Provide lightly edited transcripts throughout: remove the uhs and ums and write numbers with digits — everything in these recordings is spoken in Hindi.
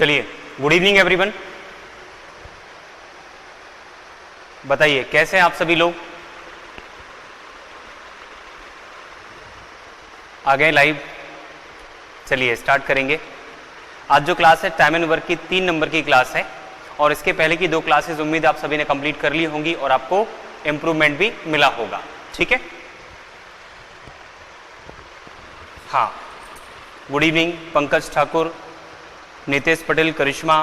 चलिए, गुड इवनिंग एवरीवन। बताइए कैसे हैं आप सभी लोग? आ गए लाइव? चलिए स्टार्ट करेंगे। आज जो क्लास है टाइम एंड वर्क की 3 नंबर की क्लास है और इसके पहले की 2 क्लासेस उम्मीद आप सभी ने कंप्लीट कर ली होंगी और आपको इम्प्रूवमेंट भी मिला होगा। ठीक है, हाँ। गुड इवनिंग पंकज ठाकुर, नितेश पटेल, करिश्मा,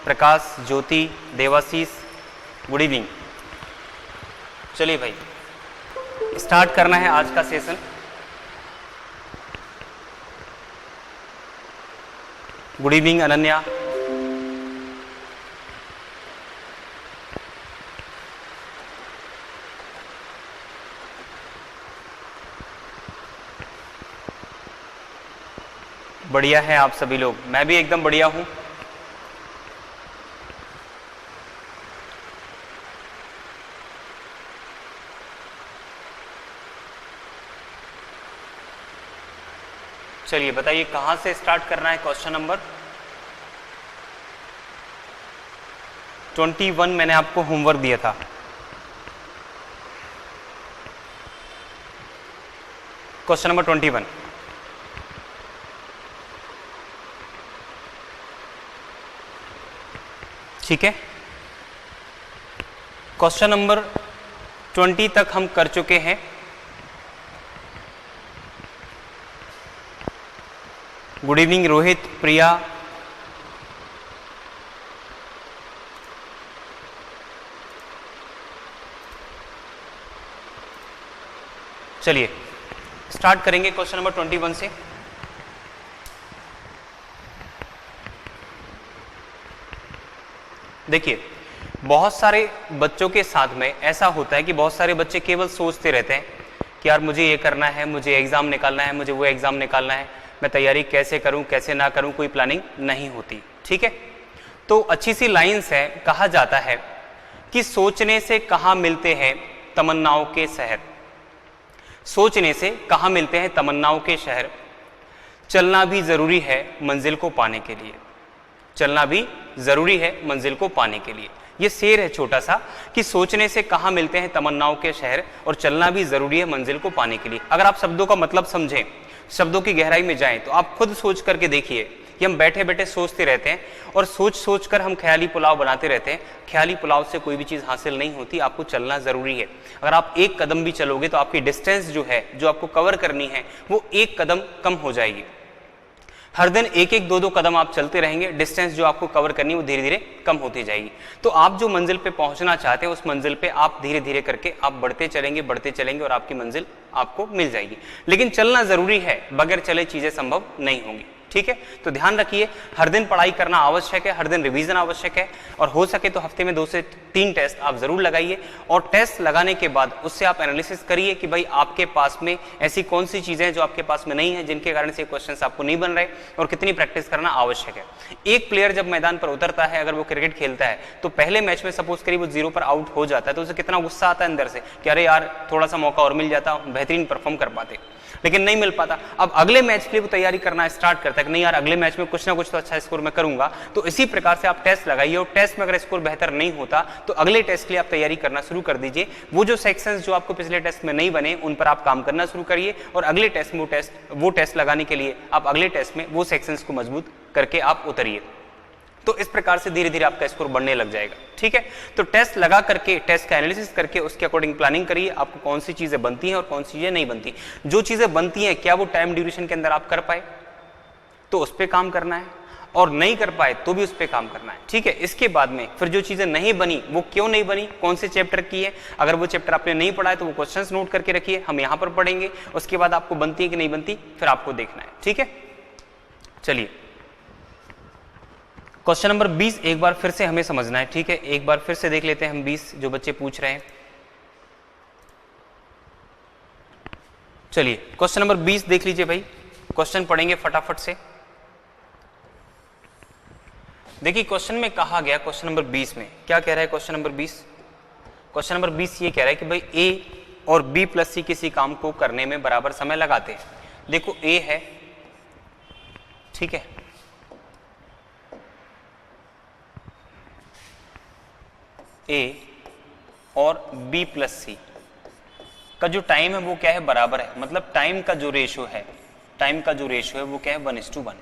प्रकाश, ज्योति, देवाशीष, गुड इवनिंग। चलिए भाई स्टार्ट करना है आज का सेशन। Good evening Ananya. बढ़िया है आप सभी लोग, मैं भी एकदम बढ़िया हूं। चलिए बताइए कहां से स्टार्ट करना है। क्वेश्चन नंबर 21 मैंने आपको होमवर्क दिया था। क्वेश्चन नंबर 21, ठीक है। क्वेश्चन नंबर 20 तक हम कर चुके हैं। गुड इवनिंग रोहित, प्रिया। चलिए स्टार्ट करेंगे क्वेश्चन नंबर 21 से। देखिए बहुत सारे बच्चों के साथ में ऐसा होता है कि बहुत सारे बच्चे केवल सोचते रहते हैं कि यार मुझे ये करना है, मुझे एग्जाम निकालना है, मुझे वो एग्जाम निकालना है, मैं तैयारी कैसे करूं कैसे ना करूं, कोई प्लानिंग नहीं होती। ठीक है, तो अच्छी सी लाइंस है, कहा जाता है कि सोचने से कहां मिलते हैं तमन्नाओं के शहर। सोचने से कहां मिलते हैं तमन्नाओं के शहर, चलना भी जरूरी है मंजिल को पाने के लिए। चलना भी जरूरी है मंजिल को पाने के लिए। ये शेर है छोटा सा कि सोचने से कहां मिलते हैं तमन्नाओं के शहर और चलना भी जरूरी है मंजिल को पाने के लिए। अगर आप शब्दों का मतलब समझें, शब्दों की गहराई में जाएं, तो आप खुद सोच करके देखिए कि हम बैठे बैठे सोचते रहते हैं और सोच सोच कर हम ख्याली पुलाव बनाते रहते हैं। ख्याली पुलाव से कोई भी चीज़ हासिल नहीं होती, आपको चलना ज़रूरी है। अगर आप एक कदम भी चलोगे तो आपकी डिस्टेंस जो है, जो आपको कवर करनी है, वो एक कदम कम हो जाएगी। हर दिन एक एक दो दो कदम आप चलते रहेंगे, डिस्टेंस जो आपको कवर करनी है वो धीरे धीरे कम होती जाएगी। तो आप जो मंजिल पे पहुंचना चाहते हैं उस मंजिल पे आप धीरे धीरे करके आप बढ़ते चलेंगे और आपकी मंजिल आपको मिल जाएगी। लेकिन चलना जरूरी है, बगैर चले चीजें संभव नहीं होंगी। ठीक है, तो ध्यान रखिए हर दिन पढ़ाई करना आवश्यक है, हर दिन रिवीजन आवश्यक है और हो सके तो हफ्ते में 2 से 3 टेस्ट आप जरूर लगाइए। और टेस्ट लगाने के बाद उससे आप एनालिसिस करिए कि भाई आपके पास में ऐसी कौन सी चीजें हैं जो आपके पास में नहीं है, जिनके कारण से क्वेश्चंस आपको नहीं बन रहे और कितनी प्रैक्टिस करना आवश्यक है। एक प्लेयर जब मैदान पर उतरता है, अगर वो क्रिकेट खेलता है तो पहले मैच में सपोज करिए वो 0 पर आउट हो जाता है तो उसे कितना गुस्सा आता है अंदर से कि अरे यार थोड़ा सा मौका और मिल जाता, बेहतरीन परफॉर्म कर पाते, लेकिन नहीं मिल पाता। अब अगले मैच के लिए वो तैयारी करना स्टार्ट करता है कि नहीं यार अगले मैच में कुछ ना कुछ तो अच्छा स्कोर मैं करूंगा। तो इसी प्रकार से आप टेस्ट लगाइए और टेस्ट में अगर स्कोर बेहतर नहीं होता तो अगले टेस्ट के लिए आप तैयारी करना शुरू कर दीजिए। वो जो सेक्शंस जो आपको पिछले टेस्ट में नहीं बने उन पर आप काम करना शुरू करिए और अगले टेस्ट में वो टेस्ट लगाने के लिए आप अगले टेस्ट में वो सेक्शंस को मजबूत करके आप उतरिए। तो इस प्रकार से धीरे धीरे आपका स्कोर बढ़ने लग जाएगा। ठीक है, तो टेस्ट लगा करके, टेस्ट का एनालिसिस करके उसके अकॉर्डिंग प्लानिंग करिए आपको कौन सी चीजें बनती हैं और कौन सी चीजें नहीं बनती। जो चीजें बनती हैं क्या वो टाइम ड्यूरेशन के अंदर आप कर पाए तो उस पर काम करना है और नहीं कर पाए तो भी उस पर काम करना है। ठीक है, इसके बाद में फिर जो चीजें नहीं बनी वो क्यों नहीं बनी, कौन से चैप्टर की है, अगर वो चैप्टर आपने नहीं पढ़ा है तो वो क्वेश्चंस नोट करके रखिए, हम यहाँ पर पढ़ेंगे। उसके बाद आपको बनती है कि नहीं बनती फिर आपको देखना है। ठीक है, चलिए क्वेश्चन नंबर 20 एक बार फिर से हमें समझना है। ठीक है, एक बार फिर से देख लेते हैं हम 20 जो बच्चे पूछ रहे हैं। चलिए क्वेश्चन नंबर 20 देख लीजिए भाई, क्वेश्चन पढ़ेंगे फटाफट से। देखिए क्वेश्चन में कहा गया, क्वेश्चन नंबर 20 में क्या कह रहा है क्वेश्चन नंबर 20? क्वेश्चन नंबर 20 ये कह रहा है कि भाई ए और बी प्लस सी किसी काम को करने में बराबर समय लगाते हैं। देखो ए है, ठीक है, ए और बी प्लस सी का जो टाइम है वो क्या है, बराबर है, मतलब टाइम का जो रेशो है, टाइम का जो रेशो है वो क्या है, 1:1।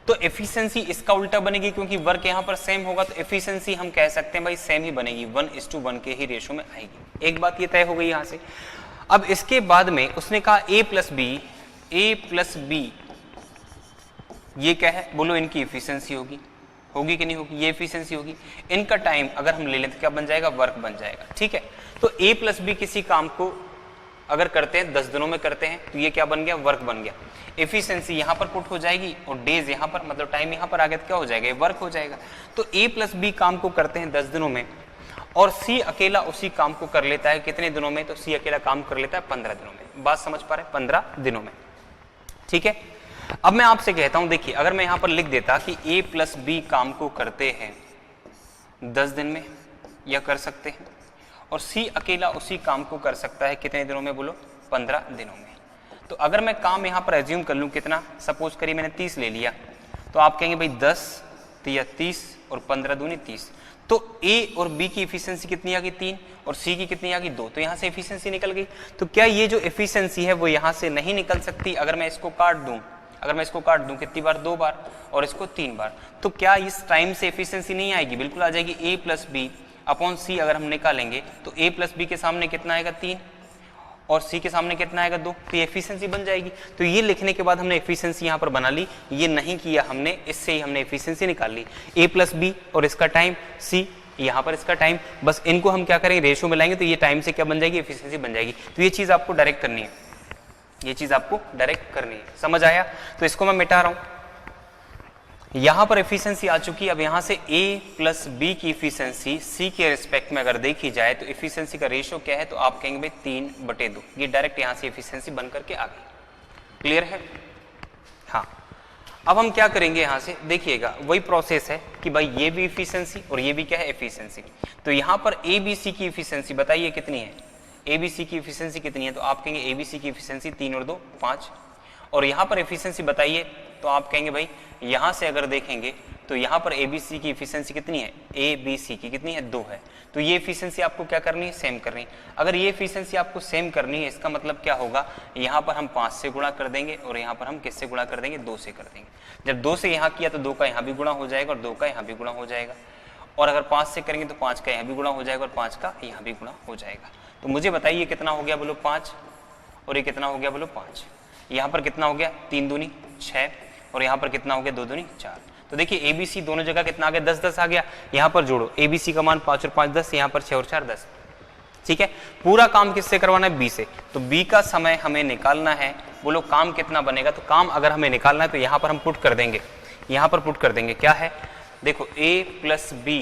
तो एफिशिएंसी इसका उल्टा बनेगी, क्योंकि वर्क यहां पर सेम होगा तो एफिशिएंसी हम कह सकते हैं भाई सेम ही बनेगी, 1:1 के ही रेशो में आएगी। एक बात ये तय हो गई यहां से। अब इसके बाद में उसने कहा ए प्लस बी, ये क्या है, बोलो इनकी एफिशिएंसी होगी, होगी कि नहीं होगी, ये एफिशिएंसी होगी। इनका टाइम अगर हम ले लें तो क्या बन जाएगा, वर्क बन जाएगा। ठीक है, तो ए प्लस बी किसी काम को अगर करते हैं 10 दिनों में करते हैं तो ये क्या बन गया, वर्क बन गया। एफिशिएंसी यहां पर पुट हो जाएगी और डेज यहां पर, मतलब टाइम यहां पर आ गया तो क्या हो जाएगा, वर्क हो जाएगा। तो ए प्लस बी काम को करते हैं 10 दिनों में और सी अकेला उसी काम को कर लेता है कितने दिनों में, तो सी अकेला काम कर लेता है 15 दिनों में। बात समझ पा रहे हैं, 15 दिनों में। ठीक है, अब मैं आपसे कहता हूं, देखिए अगर मैं यहां पर लिख देता कि ए प्लस बी काम को करते हैं 10 दिन में, या कर सकते हैं, और सी अकेला उसी काम को कर सकता है कितने दिनों में, बोलो 15 दिनों में। तो अगर मैं काम यहां पर एज्यूम कर लूं कितना, सपोज करिए मैंने 30 ले लिया, तो आप कहेंगे भाई 10 या 30 और 15 दूनी 30, तो ए और बी की एफिशिएंसी कितनी आ गई, 3, और सी की कितनी आ गई, 2। तो यहां से एफिशिएंसी निकल गई। तो क्या ये जो एफिशिएंसी है वो यहां से नहीं निकल सकती, अगर मैं इसको काट दूं, अगर मैं इसको काट दूं कितनी बार, 2 बार, और इसको 3 बार, तो क्या इस टाइम से एफिशिएंसी नहीं आएगी, बिल्कुल आ जाएगी। ए प्लस बी अपॉन सी अगर हम निकालेंगे तो ए प्लस बी के सामने कितना आएगा, 3, और सी के सामने कितना आएगा, 2, तो ये एफिशिएंसी बन जाएगी। तो ये लिखने के बाद हमने एफिशिएंसी यहाँ पर बना ली, ये नहीं किया हमने, इससे ही हमने एफिशिएंसी निकाल ली। ए प्लस बी और इसका टाइम, सी यहाँ पर इसका टाइम, बस इनको हम क्या करेंगे, रेशो में लाएंगे तो ये टाइम से क्या बन जाएगी, एफिशिएंसी बन जाएगी। तो ये चीज आपको डायरेक्ट करनी है, ये चीज आपको डायरेक्ट करनी है, समझ आया। तो इसको मैं मिटा रहा हूं, यहां पर एफिशिएंसी आ चुकी है। अब यहां से ए प्लस बी की एफिशिएंसी सी के रिस्पेक्ट में अगर देखी जाए तो एफिशिएंसी का रेशियो क्या है, तो आप कहेंगे भाई 3/2, ये डायरेक्ट यहां से एफिशिएंसी बन करके आ गई। क्लियर है, हाँ। अब हम क्या करेंगे, यहां से देखिएगा वही प्रोसेस है कि भाई ये भी एफिशिएंसी और ये भी क्या है, एफिशिएंसी। तो यहां पर ए बी सी की एफिशिएंसी बताइए कितनी है, ए बी सी की एफिशिएंसी कितनी है, तो आप कहेंगे ए बी सी की एफिशिएंसी 3 और 2 5, और यहां पर एफिशिएंसी बताइए, तो आप कहेंगे भाई यहां से अगर देखेंगे तो यहां पर ए बी सी की एफिशिएंसी कितनी है, ए बी सी की कितनी है, 2 है। तो ये एफिशिएंसी आपको क्या करनी है, सेम करनी है। अगर ये एफिशिएंसी आपको सेम करनी है, इसका मतलब क्या होगा, यहां पर हम 5 से गुणा कर देंगे और यहां पर हम किससे गुणा कर देंगे, 2 से कर देंगे। जब 2 से यहां किया तो 2 का यहां भी गुणा हो जाएगा और 2 का यहां भी गुणा हो जाएगा, और अगर 5 से करेंगे तो 5 का यहां भी गुणा हो जाएगा और 5 का यहां भी गुणा हो जाएगा। तो मुझे बताइए कितना हो गया, बोलो 5, और ये कितना हो गया, बोलो 5। यहाँ पर कितना हो गया, 3 दूनी 6, और यहाँ पर कितना हो गया, 2 दूनी 4। तो देखिए ए बी सी दोनों जगह कितना आ गया, 10-10 आ गया। यहाँ पर जोड़ो, ए बी सी का मान 5 और 5 10, यहाँ पर 6 और 4 10। ठीक है, पूरा काम किससे करवाना है, बी से। तो बी का समय हमें निकालना है, बोलो काम कितना बनेगा। तो काम अगर हमें निकालना है तो यहाँ पर हम पुट कर देंगे, यहाँ पर पुट कर देंगे, क्या है, देखो ए प्लस बी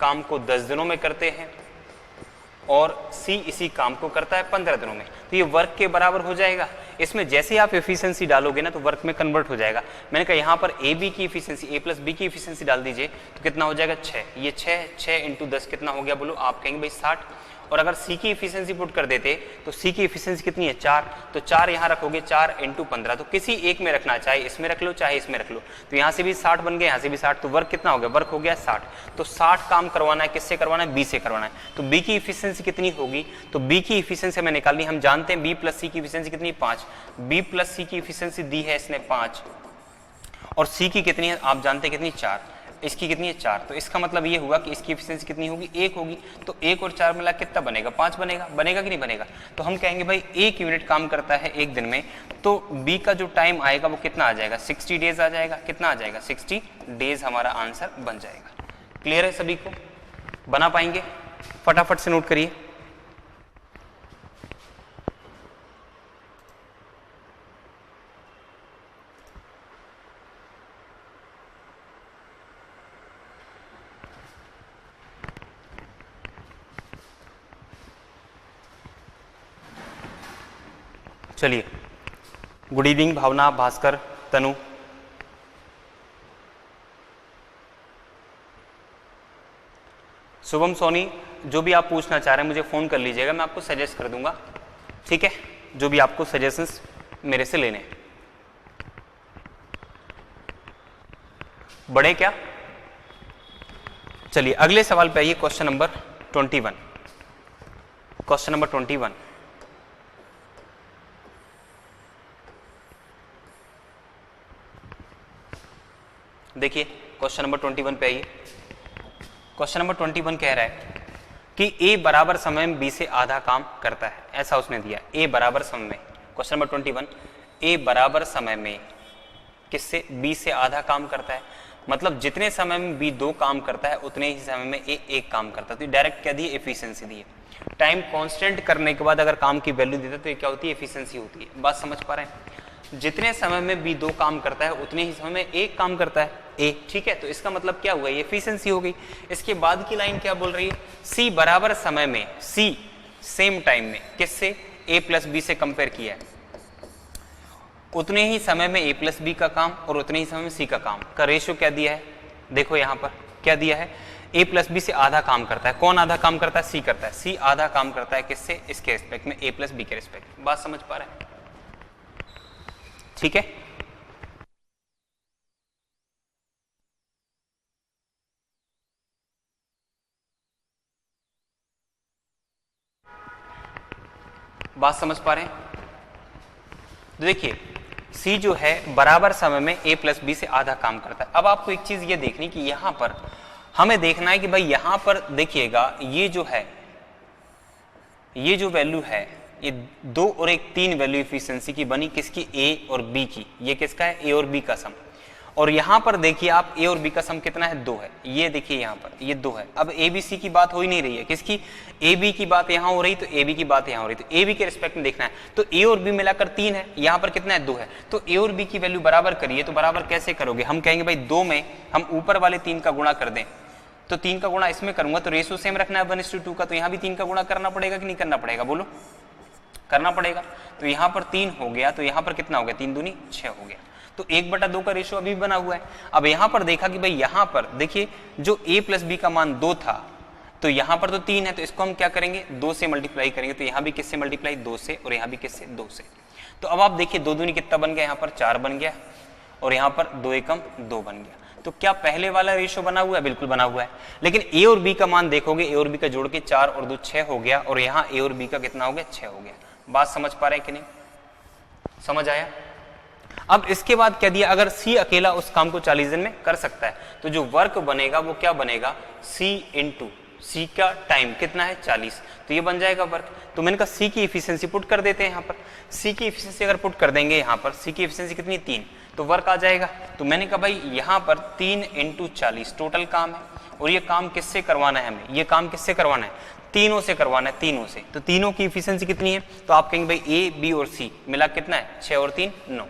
काम को 10 दिनों में करते हैं और सी इसी काम को करता है 15 दिनों में, तो ये वर्क के बराबर हो जाएगा। इसमें जैसे ही आप एफिशिएंसी डालोगे ना तो वर्क में कन्वर्ट हो जाएगा। मैंने कहा यहाँ पर ए बी की एफिशिएंसी, ए प्लस बी की एफिशिएंसी डाल दीजिए तो कितना हो जाएगा, 6। ये 6 इंटू 10 कितना हो गया, बोलो आप कहेंगे भाई 60। और अगर सी की एफिशिएंसी पुट कर देते तो सी की एफिशिएंसी कितनी है, 4। तो 4 यहाँ रखोगे, 4 इंटू 15, तो किसी एक में रखना, चाहे इसमें रख लो चाहे इसमें रख लो। तो यहाँ से भी 60 बन गया, यहाँ से भी 60, तो वर्क कितना हो गया, वर्क हो गया 60। तो 60 काम करवाना है, किससे करवाना है, बी से करवाना है। तो बी की एफिशिएंसी कितनी होगी, तो बी की एफिशिएंसी हमें निकालनी, हम जानते हैं बी प्लस सी की एफिशिएंसी कितनी, 5। बी प्लस सी की एफिशिएंसी दी है इसने 5, और सी की कितनी है, आप जानते हैं कितनी, 4। इसकी कितनी है, 4। तो इसका मतलब ये हुआ कि इसकी एफिशिएंसी कितनी होगी, 1 होगी। तो 1 और 4 मिला कितना बनेगा, 5 बनेगा। बनेगा कि नहीं बनेगा, तो हम कहेंगे भाई 1 यूनिट काम करता है 1 दिन में, तो बी का जो टाइम आएगा वो कितना आ जाएगा, 60 डेज आ जाएगा। कितना आ जाएगा, 60 डेज हमारा आंसर बन जाएगा। क्लियर है सभी को, बना पाएंगे, फटाफट से नोट करिए। चलिए, गुड इवनिंग भावना, भास्कर, तनु। शुभम, सोनी, जो भी आप पूछना चाह रहे हैं मुझे फोन कर लीजिएगा, मैं आपको सजेस्ट कर दूंगा। ठीक है, जो भी आपको सजेशंस मेरे से लेने। बड़े क्या, चलिए अगले सवाल पे आइए, क्वेश्चन नंबर 21, क्वेश्चन नंबर 21। देखिए क्वेश्चन नंबर 21 पे आइए। क्वेश्चन नंबर 21 कह रहा है कि ए बराबर समय में बी से आधा काम करता है, ऐसा उसने दिया। ए बराबर समय में, क्वेश्चन नंबर 21, ए बराबर समय में किससे, बी से आधा काम करता है। मतलब जितने समय में बी 2 काम करता है उतने ही समय में ए 1 काम करता है। तो डायरेक्ट क्या दी, एफिशिएंसी दी है। टाइम कांस्टेंट करने के बाद अगर काम की वैल्यू देता है तो ये क्या होती है, एफिशिएंसी होती है। बात समझ पा रहे हैं। जितने समय में बी 2 काम करता है उतने ही समय में 1 काम करता है ए, ठीक है। तो इसका मतलब क्या हुआ, ये एफिशिएंसी हो गई। इसके बाद की लाइन क्या बोल रही है, सी बराबर समय में, सी सेम टाइम में किससे, ए प्लस बी से कंपेयर किया है, उतने ही समय में ए प्लस बी का काम और उतने ही समय में सी का काम का रेशियो क्या दिया है। देखो यहां पर क्या दिया है, ए प्लस बी से आधा काम करता है। कौन आधा काम करता है, सी करता है। सी आधा काम करता है किससे, इसके रिस्पेक्ट में, ए प्लस बी के रिस्पेक्ट में। बात समझ पा रहे हैं, ठीक है। बात समझ पा रहे हैं। देखिए सी जो है बराबर समय में ए प्लस बी से आधा काम करता है। अब आपको एक चीज ये देखनी कि यहां पर हमें देखना है कि भाई यहां पर देखिएगा ये जो है, ये जो वैल्यू है, ये 2 और 1 3 वैल्यू एफिशिएंसी की बनी, किसकी, ए और बी की। ये किसका है, ए और बी का सम। और यहां पर देखिए आप, ए और बी का सम कितना है, 2 है। ये देखिए यहां पर ये 2 है। अब ए बी सी की बात हो ही नहीं रही है, किसकी, ए बी की बात यहां हो रही, तो ए बी की बात यहां हो रही। तो ए बी के रिस्पेक्ट में देखना है, तो ए और बी मिलाकर 3 है, यहां पर कितना है, 2 है। तो ए और बी की वैल्यू बराबर करिए, तो बराबर कैसे करोगे, हम कहेंगे भाई 2 में हम ऊपर वाले 3 का गुणा कर दें, तो 3 का गुणा इसमें करूंगा तो रेशियो सेम रखना है 1:2 का। तो यहां भी 3 का गुणा करना पड़ेगा कि नहीं करना पड़ेगा, बोलो, करना पड़ेगा। तो यहां पर 3 हो गया, तो यहां पर कितना हो गया, 3 दूनी 6 हो गया। तो 1/2 का रेशियो अभी बना हुआ है। अब यहां पर देखा कि भाई यहां पर देखिए जो a प्लस बी का मान 2 था, तो यहां पर तो 3 है, तो इसको हम क्या करेंगे, 2 से मल्टीप्लाई करेंगे। तो यहां भी किससे मल्टीप्लाई, 2 से, और यहां भी किससे, 2 से। तो अब आप देखिए 2 दूनी कितना बन गया, यहां पर 4 बन गया, और यहां पर 2 एकम 2 बन गया। तो क्या पहले वाला रेशियो बना हुआ है, बिल्कुल बना हुआ है। लेकिन ए और बी का मान देखोगे, ए और बी का जोड़ के 4 और 2 6 हो गया, और यहाँ ए और बी का कितना हो गया, 6 हो गया। बात समझ पा रहे हैं कि नहीं, समझ आया। अब इसके बाद क्या दिया, अगर सी अकेला उस काम को 40 दिन में कर सकता है, तो जो वर्क बनेगा वो क्या बनेगा, सी इंटू सी का टाइम कितना है, 40, तो ये बन जाएगा वर्क। तो मैंने कहा सी की इफिशिएंसी पुट कर देते हैं यहाँ पर। सी की इफिशिएंसी अगर पुट कर देंगे यहाँ पर, सी की इफिशिएंसी कितनी, 3, तो वर्क आ जाएगा। तो मैंने कहा भाई यहाँ पर 3 × 40 टोटल काम है, और ये काम किससे करवाना है हमें, ये काम किससे करवाना है, तीनों से करवाना है, तीनों से। तो तीनों की इफिशिएंसी कितनी है, तो आप कहेंगे भाई ए बी और सी मिला कितना है, 6 और 3 9।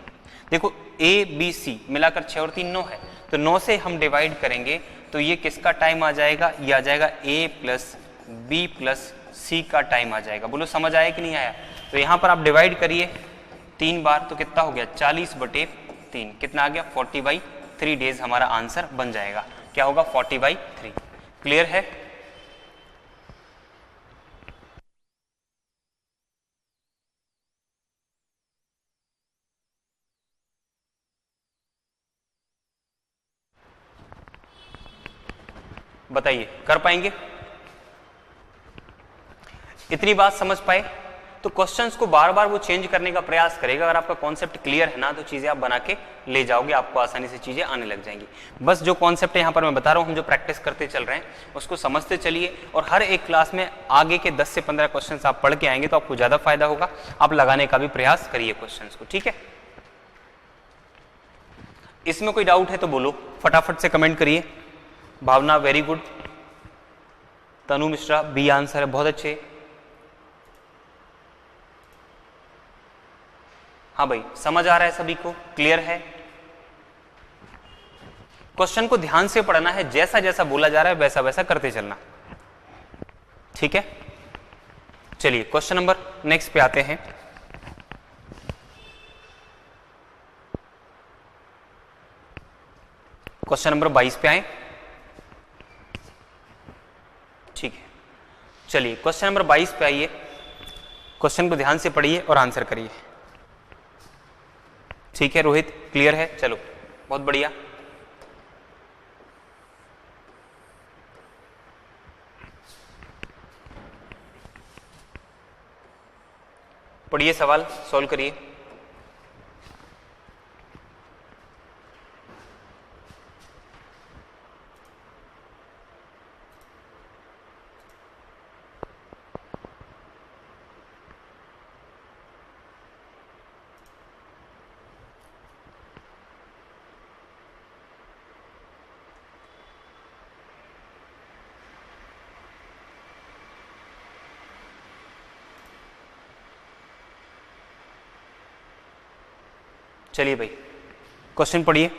देखो ए बी सी मिलाकर 6 और 3 9 है, तो 9 से हम डिवाइड करेंगे तो ये किसका टाइम आ जाएगा, ये आ जाएगा ए प्लस बी प्लस सी का टाइम आ जाएगा। बोलो समझ आया कि नहीं आया। तो यहाँ पर आप डिवाइड करिए 3 बार, तो कितना हो गया, 40/3, कितना आ गया, 40/3 डेज हमारा आंसर बन जाएगा। क्या होगा, 40/3। क्लियर है। बताइए कर पाएंगे, इतनी बात समझ पाए। तो क्वेश्चंस को बार बार वो चेंज करने का प्रयास करेगा। अगर आपका कॉन्सेप्ट क्लियर है ना, तो चीजें आप बना के ले जाओगे, आपको आसानी से चीजें आने लग जाएंगी। बस जो कॉन्सेप्ट यहाँ पर मैं बता रहा हूँ, हम जो प्रैक्टिस करते चल रहे हैं उसको समझते चलिए, और हर एक क्लास में आगे के 10 से 15 क्वेश्चन आप पढ़ के आएंगे तो आपको ज्यादा फायदा होगा। आप लगाने का भी प्रयास करिए क्वेश्चन को, ठीक है। इसमें कोई डाउट है तो बोलो, फटाफट से कमेंट करिए। भावना वेरी गुड, तनु मिश्रा बी आंसर है, बहुत अच्छे। हाँ भाई समझ आ रहा है सभी को, क्लियर है। क्वेश्चन को ध्यान से पढ़ना है, जैसा जैसा बोला जा रहा है वैसा वैसा करते चलना, ठीक है। चलिए क्वेश्चन नंबर नेक्स्ट पे आते हैं। क्वेश्चन नंबर 22 पे आए, ठीक है। चलिए क्वेश्चन नंबर 22 पे आइए, क्वेश्चन को ध्यान से पढ़िए और आंसर करिए, ठीक है। रोहित क्लियर है, चलो बहुत बढ़िया। पढ़िए सवाल, सॉल्व करिए। चलिए भाई क्वेश्चन पढ़िए।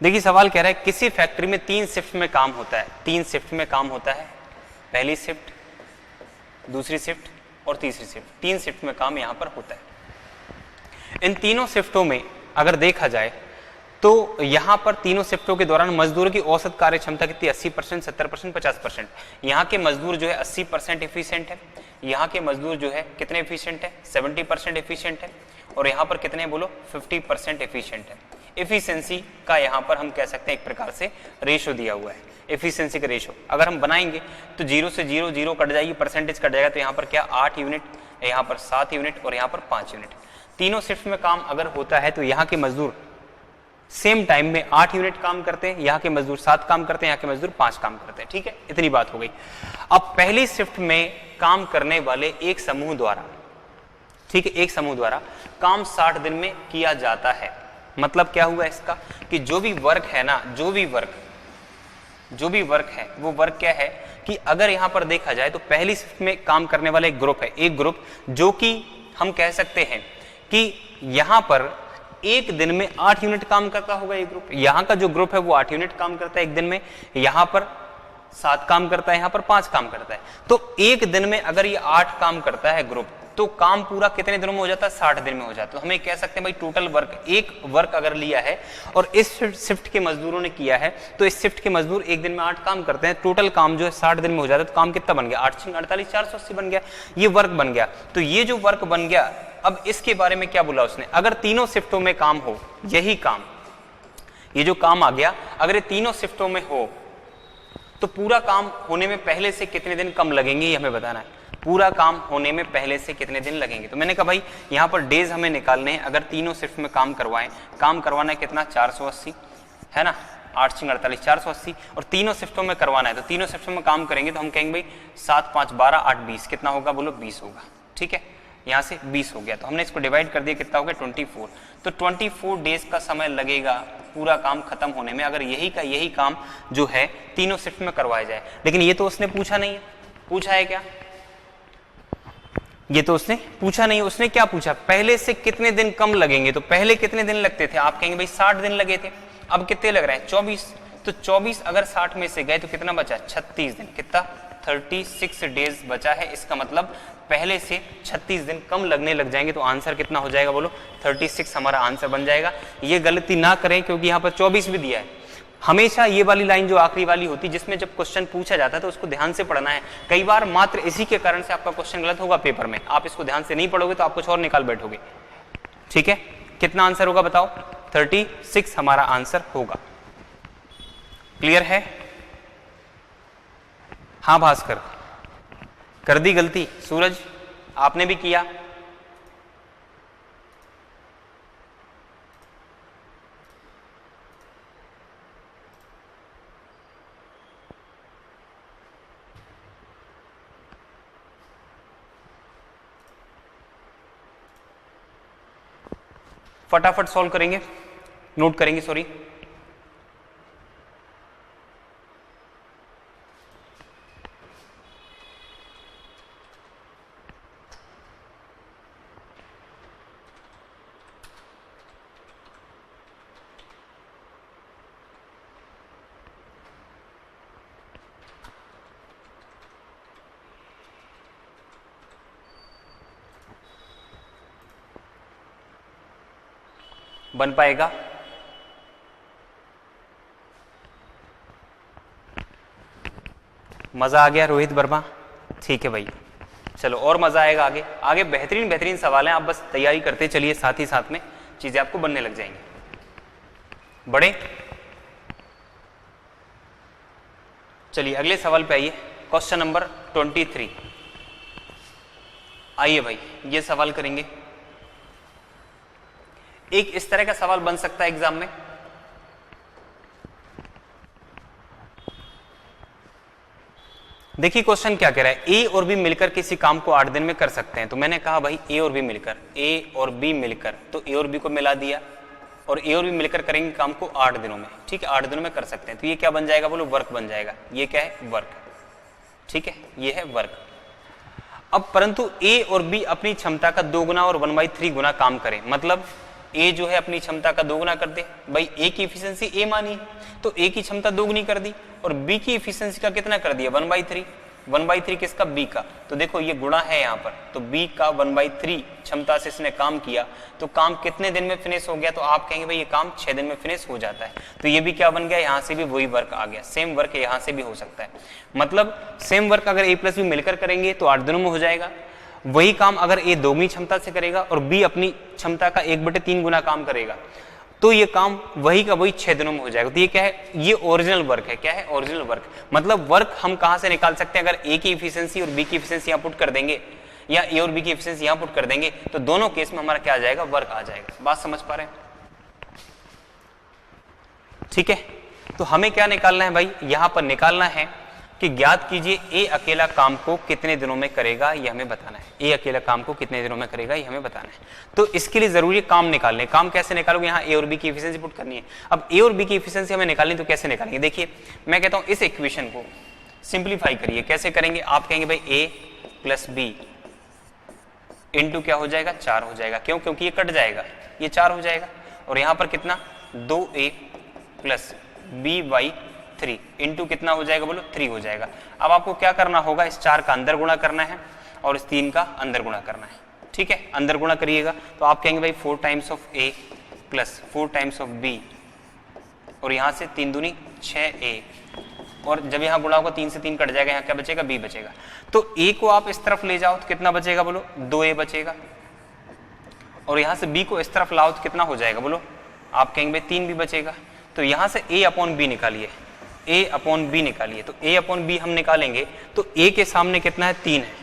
देखिए सवाल कह रहा है किसी फैक्ट्री में 3 शिफ्ट में काम होता है। 3 शिफ्ट में काम होता है, पहली शिफ्ट, दूसरी शिफ्ट और तीसरी शिफ्ट। 3 शिफ्ट में काम यहां पर होता है। इन तीनों शिफ्टों में अगर देखा जाए तो यहां पर तीनों शिफ्टों के दौरान मजदूर की औसत कार्य क्षमता कितनी, 80%, 70%, 50%। यहाँ के मजदूर जो है 80% एफिशिएंट है, यहाँ के मजदूर जो है कितने एफिशिएंट है, 70% एफिशिएंट है, और यहाँ पर कितने बोलो, 50% एफिशिएंट है। एफिशिएंसी का यहाँ पर हम कह सकते हैं एक प्रकार से रेशो दिया हुआ है। एफिशिएंसी का रेशो अगर हम बनाएंगे तो 0 से 0 0 कट जाएगी, परसेंटेज कट जाएगा, तो यहाँ पर क्या 8 यूनिट, यहाँ पर 7 यूनिट और यहाँ पर 5 यूनिट। तीनों शिफ्ट में काम अगर होता है तो यहाँ के मजदूर सेम टाइम में 8 यूनिट काम करते हैं, यहाँ के मजदूर 7 काम करते हैं, यहाँ के मजदूर 5 काम करते हैं। ठीक है, इतनी बात हो गई। अब पहली शिफ्ट में काम करने वाले एक समूह द्वारा, ठीक है, एक समूह द्वारा काम 60 दिन में किया जाता है। मतलब क्या हुआ इसका कि जो भी वर्क है ना, जो भी वर्क है वो वर्क क्या है कि अगर यहां पर देखा जाए तो पहली शिफ्ट में काम करने वाला एक ग्रुप है, एक ग्रुप जो कि हम कह सकते हैं कि यहां पर एक दिन में 8 यूनिट काम करता होगा ये ग्रुप। यहां का जो ग्रुप है वो 8 यूनिट काम करता है एक दिन में, यहां पर 7 काम करता है, यहां पर 5 काम करता है। तो एक दिन में अगर ये 8 काम करता है ग्रुप तो काम पूरा कितने दिनों में हो जाता है, 60 दिन में हो जाता है। तो हमें कह सकते हैं भाई टोटल वर्क, एक वर्क अगर लिया है और इस शिफ्ट के मजदूरों ने किया है तो इस शिफ्ट के मजदूर एक दिन में 8 काम करते हैं, टोटल काम जो है 60 दिन में हो जाता है। तो काम कितना बन गया, 8 × 48 480 बन गया, ये वर्क बन गया। तो ये जो वर्क बन गया, अब इसके बारे में क्या बोला उसने, अगर तीनों शिफ्टों में काम हो, यही काम, ये जो काम आ गया, अगर ये तीनों शिफ्टों में हो तो पूरा काम होने में पहले से कितने दिन कम लगेंगे, ये हमें बताना है। पूरा काम होने में पहले से कितने दिन लगेंगे। तो मैंने कहा भाई यहाँ पर डेज हमें निकालने हैं। अगर तीनों शिफ्ट में काम करवाएं, काम करवाना है कितना, 480 है ना, 8 × 48 480, और तीनों शिफ्टों में करवाना है। तो तीनों शिफ्टों में काम करेंगे तो हम कहेंगे भाई 7 × 5 = 12 8 20 कितना होगा बोलो, 20 होगा। ठीक है, यहाँ से 20 हो गया, तो हमने इसको डिवाइड कर दिया, कितना हो गया 24। तो 24 डेज का समय लगेगा पूरा काम खत्म होने में, अगर यही काम जो है तीनों शिफ्ट में करवाया जाए। लेकिन ये तो उसने पूछा नहीं है, पूछा है क्या, ये तो उसने पूछा नहीं। उसने क्या पूछा, पहले से कितने दिन कम लगेंगे। तो पहले कितने दिन लगते थे, आप कहेंगे भाई 60 दिन लगे थे, अब कितने लग रहे हैं, 24। तो 24 अगर 60 में से गए तो कितना बचा, 36 दिन, कितना 36 डेज बचा है। इसका मतलब पहले से 36 दिन कम लगने लग जाएंगे। तो आंसर कितना हो जाएगा बोलो, 36 हमारा आंसर बन जाएगा। ये गलती ना करें क्योंकि यहाँ पर 24 भी दिया है। हमेशा ये वाली लाइन जो आखिरी वाली होती है जिसमें जब क्वेश्चन पूछा जाता है तो उसको ध्यान से पढ़ना है। कई बार मात्र इसी के कारण से आपका क्वेश्चन गलत होगा पेपर में, आप इसको ध्यान से नहीं पढ़ोगे तो आप कुछ और निकाल बैठोगे। ठीक है, कितना आंसर होगा बताओ, 36 हमारा आंसर होगा। क्लियर है, हाँ भास्कर, कर दी गलती, सूरज आपने भी किया, फटाफट सॉल्व करेंगे, नोट करेंगे, सॉरी। बन पाएगा, मजा आ गया रोहित वर्मा, ठीक है भाई, चलो और मजा आएगा आगे। आगे बेहतरीन बेहतरीन सवाल हैं, आप बस तैयारी करते चलिए, साथ ही साथ में चीजें आपको बनने लग जाएंगी। बड़े चलिए अगले सवाल पे आइए, क्वेश्चन नंबर 23। आइए भाई ये सवाल करेंगे। एक इस तरह का सवाल बन सकता है एग्जाम में, देखिए क्वेश्चन क्या कह रहा है, ए और बी मिलकर किसी काम को 8 दिन में कर सकते हैं। तो मैंने कहा भाई ए और बी मिलकर, ए और बी मिलकर, तो ए और बी को मिला दिया और ए और बी मिलकर करेंगे काम को 8 दिनों में, ठीक है 8 दिनों में कर सकते हैं। तो ये क्या बन जाएगा बोलो, वर्क बन जाएगा। ये क्या है, वर्क, ठीक है ये है वर्क। अब परंतु ए और बी अपनी क्षमता का 2 गुना और 1/3 गुना काम करें, मतलब ए जो है अपनी क्षमता का 2 गुना कर दे। भाई ए की एफिशिएंसी ए मानी, तो ए की क्षमता 2 गुनी कर दी और बी की एफिशिएंसी का कितना कर दिया, 1/3। 1/3 किसका, बी का। तो देखो ये गुणा है यहाँ पर, तो बी का 1/3 क्षमता से इसने काम किया, तो काम कितने दिन में फिनिश हो गया, तो आप कहेंगे भाई ये काम 6 दिन में फिनिश हो जाता है। तो ये भी क्या बन गया, यहाँ से भी वही वर्क आ गया, सेम वर्क यहाँ से भी हो सकता है। मतलब सेम वर्क अगर ए प्लस बी मिलकर करेंगे तो 8 दिनों में हो जाएगा। वही काम अगर ए दोगुनी क्षमता से करेगा और बी अपनी क्षमता का 1/3 गुना काम करेगा, तो ये काम वही का वही 6 दिनों में हो जाएगा। तो ये क्या है, ये ओरिजिनल वर्क है। क्या है, ओरिजिनल वर्क। मतलब वर्क हम कहां से निकाल सकते हैं, अगर ए की एफिशिएंसी और बी की एफिशिएंसी यहां पुट कर देंगे या ए और बी की एफिशिएंसी यहां पुट कर देंगे, तो दोनों केस में हमारा क्या आ जाएगा, वर्क आ जाएगा। बात समझ पा रहे हैं, ठीक है। तो हमें क्या निकालना है भाई, यहां पर निकालना है कि ज्ञात कीजिए ए अकेला काम को कितने दिनों में करेगा, ये हमें बताना है। ए अकेला काम को कितने दिनों में करेगा ये हमें बताना है। तो इसके लिए जरूरी काम निकालने। काम कैसे निकालोगे, यहाँ ए और बी की एफिशिएंसी पुट करनी है। अब ए और बी की एफिशिएंसी हमें निकालनी, तो कैसे निकालेंगे, देखिए मैं कहता हूं इस इक्वेशन को सिंप्लीफाई करिए। कैसे करेंगे, आप कहेंगे भाई ए प्लस बी इंटू क्या हो जाएगा, 4 हो जाएगा। क्यों, क्योंकि ये कट जाएगा, ये 4 हो जाएगा। और यहाँ पर कितना, 2a प्लस b/3 इंटू कितना हो जाएगा बोलो, 3 हो जाएगा। अब आपको क्या करना होगा, इस 4 का अंदर गुणा करना है और इस 3 का अंदर गुणा करना है, ठीक है। अंदर गुणा करिएगा तो आप कहेंगे भाई 4 times of a plus 4 times of b, और यहाँ से 3 दूनी 6a, और जब यहाँ गुणा होगा 3 से 3 कट जाएगा, यहाँ क्या बचेगा, b बचेगा। तो a को आप इस तरफ ले जाओ तो कितना बचेगा बोलो, 2a बचेगा। और यहाँ से b को इस तरफ लाओ तो कितना हो जाएगा बोलो, आप कहेंगे भाई 3b बचेगा। तो यहाँ से a अपॉन b निकालिए, a अपॉन b निकालिए। तो a अपॉन b हम निकालेंगे तो a के सामने कितना है, 3 है,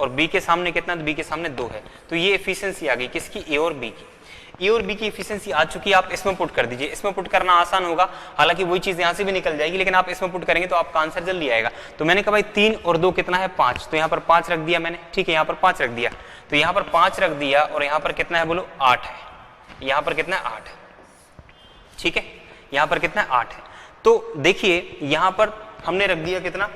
और b के सामने कितना, तो b के सामने 2 है। तो ये एफिशिएंसी आ गई किसकी, a और b की। ए और बी की एफिशिएंसी आ चुकी है, आप इसमें पुट कर दीजिए। इसमें पुट करना आसान होगा, हालांकि वही चीज यहाँ से भी निकल जाएगी, लेकिन आप इसमें पुट करेंगे तो आपका आंसर जल्दी आएगा। तो मैंने कहा भाई 3 और 2 कितना है, 5। तो यहाँ पर 5 रख दिया मैंने, ठीक है यहाँ पर 5 रख दिया। तो यहाँ पर 5 रख दिया और यहाँ पर कितना है बोलो, 8 है। यहाँ पर कितना है, 8 है, ठीक है। यहाँ पर कितना है, 8 है। तो देखिए यहाँ पर हमने रख दिया कितना,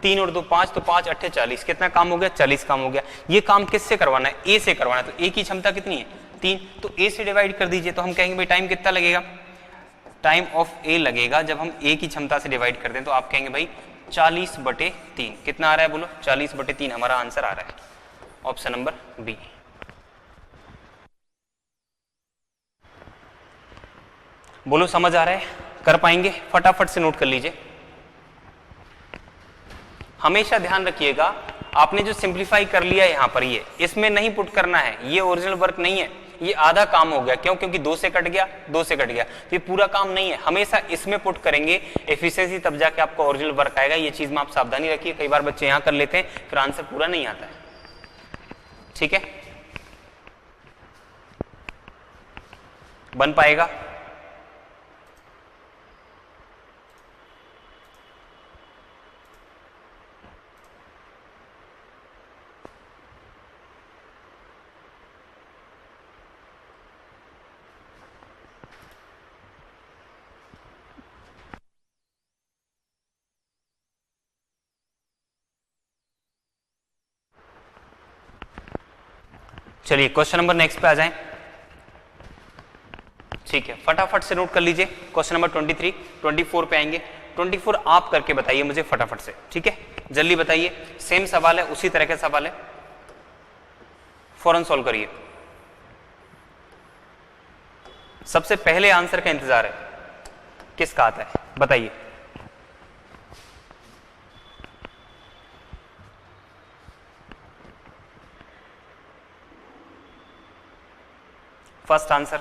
3 और 2 5, तो 5 8 40, कितना काम हो गया, 40 काम हो गया। ये काम किससे करवाना है, ए से करवाना है। तो ए की क्षमता कितनी है, 3, तो ए से डिवाइड कर दीजिए। तो हम कहेंगे भाई टाइम कितना लगेगा, टाइम ऑफ ए लगेगा जब हम ए की क्षमता से डिवाइड करते हैं। तो आप कहेंगे भाई 40/3, कितना आ रहा है बोलो, 40/3 हमारा आंसर आ रहा है, ऑप्शन नंबर बी। बोलो समझ आ रहा है, कर पाएंगे, फटाफट से नोट कर लीजिए। हमेशा ध्यान रखिएगा, आपने जो सिंप्लीफाई कर लिया यहां पर, ये इसमें नहीं पुट करना है, ये ओरिजिनल वर्क नहीं है, ये आधा काम हो गया। क्यों, क्योंकि 2 से कट गया, 2 से कट गया, तो ये पूरा काम नहीं है। हमेशा इसमें पुट करेंगे एफिशिएंसी, तब जाके आपका ओरिजिनल वर्क आएगा। ये चीज में आप सावधानी रखिए, कई बार बच्चे यहां कर लेते हैं फिर आंसर पूरा नहीं आता है, ठीक है। बन पाएगा, चलिए क्वेश्चन नंबर नेक्स्ट पे आ जाएं, ठीक है। फटाफट से नोट कर लीजिए, क्वेश्चन नंबर 23, 24 पे आएंगे। 24 आप करके बताइए मुझे फटाफट से, ठीक है, जल्दी बताइए। सेम सवाल है, उसी तरह का सवाल है, फौरन सॉल्व करिए। सबसे पहले आंसर का इंतजार है, किसका आता है बताइए। फर्स्ट आंसर,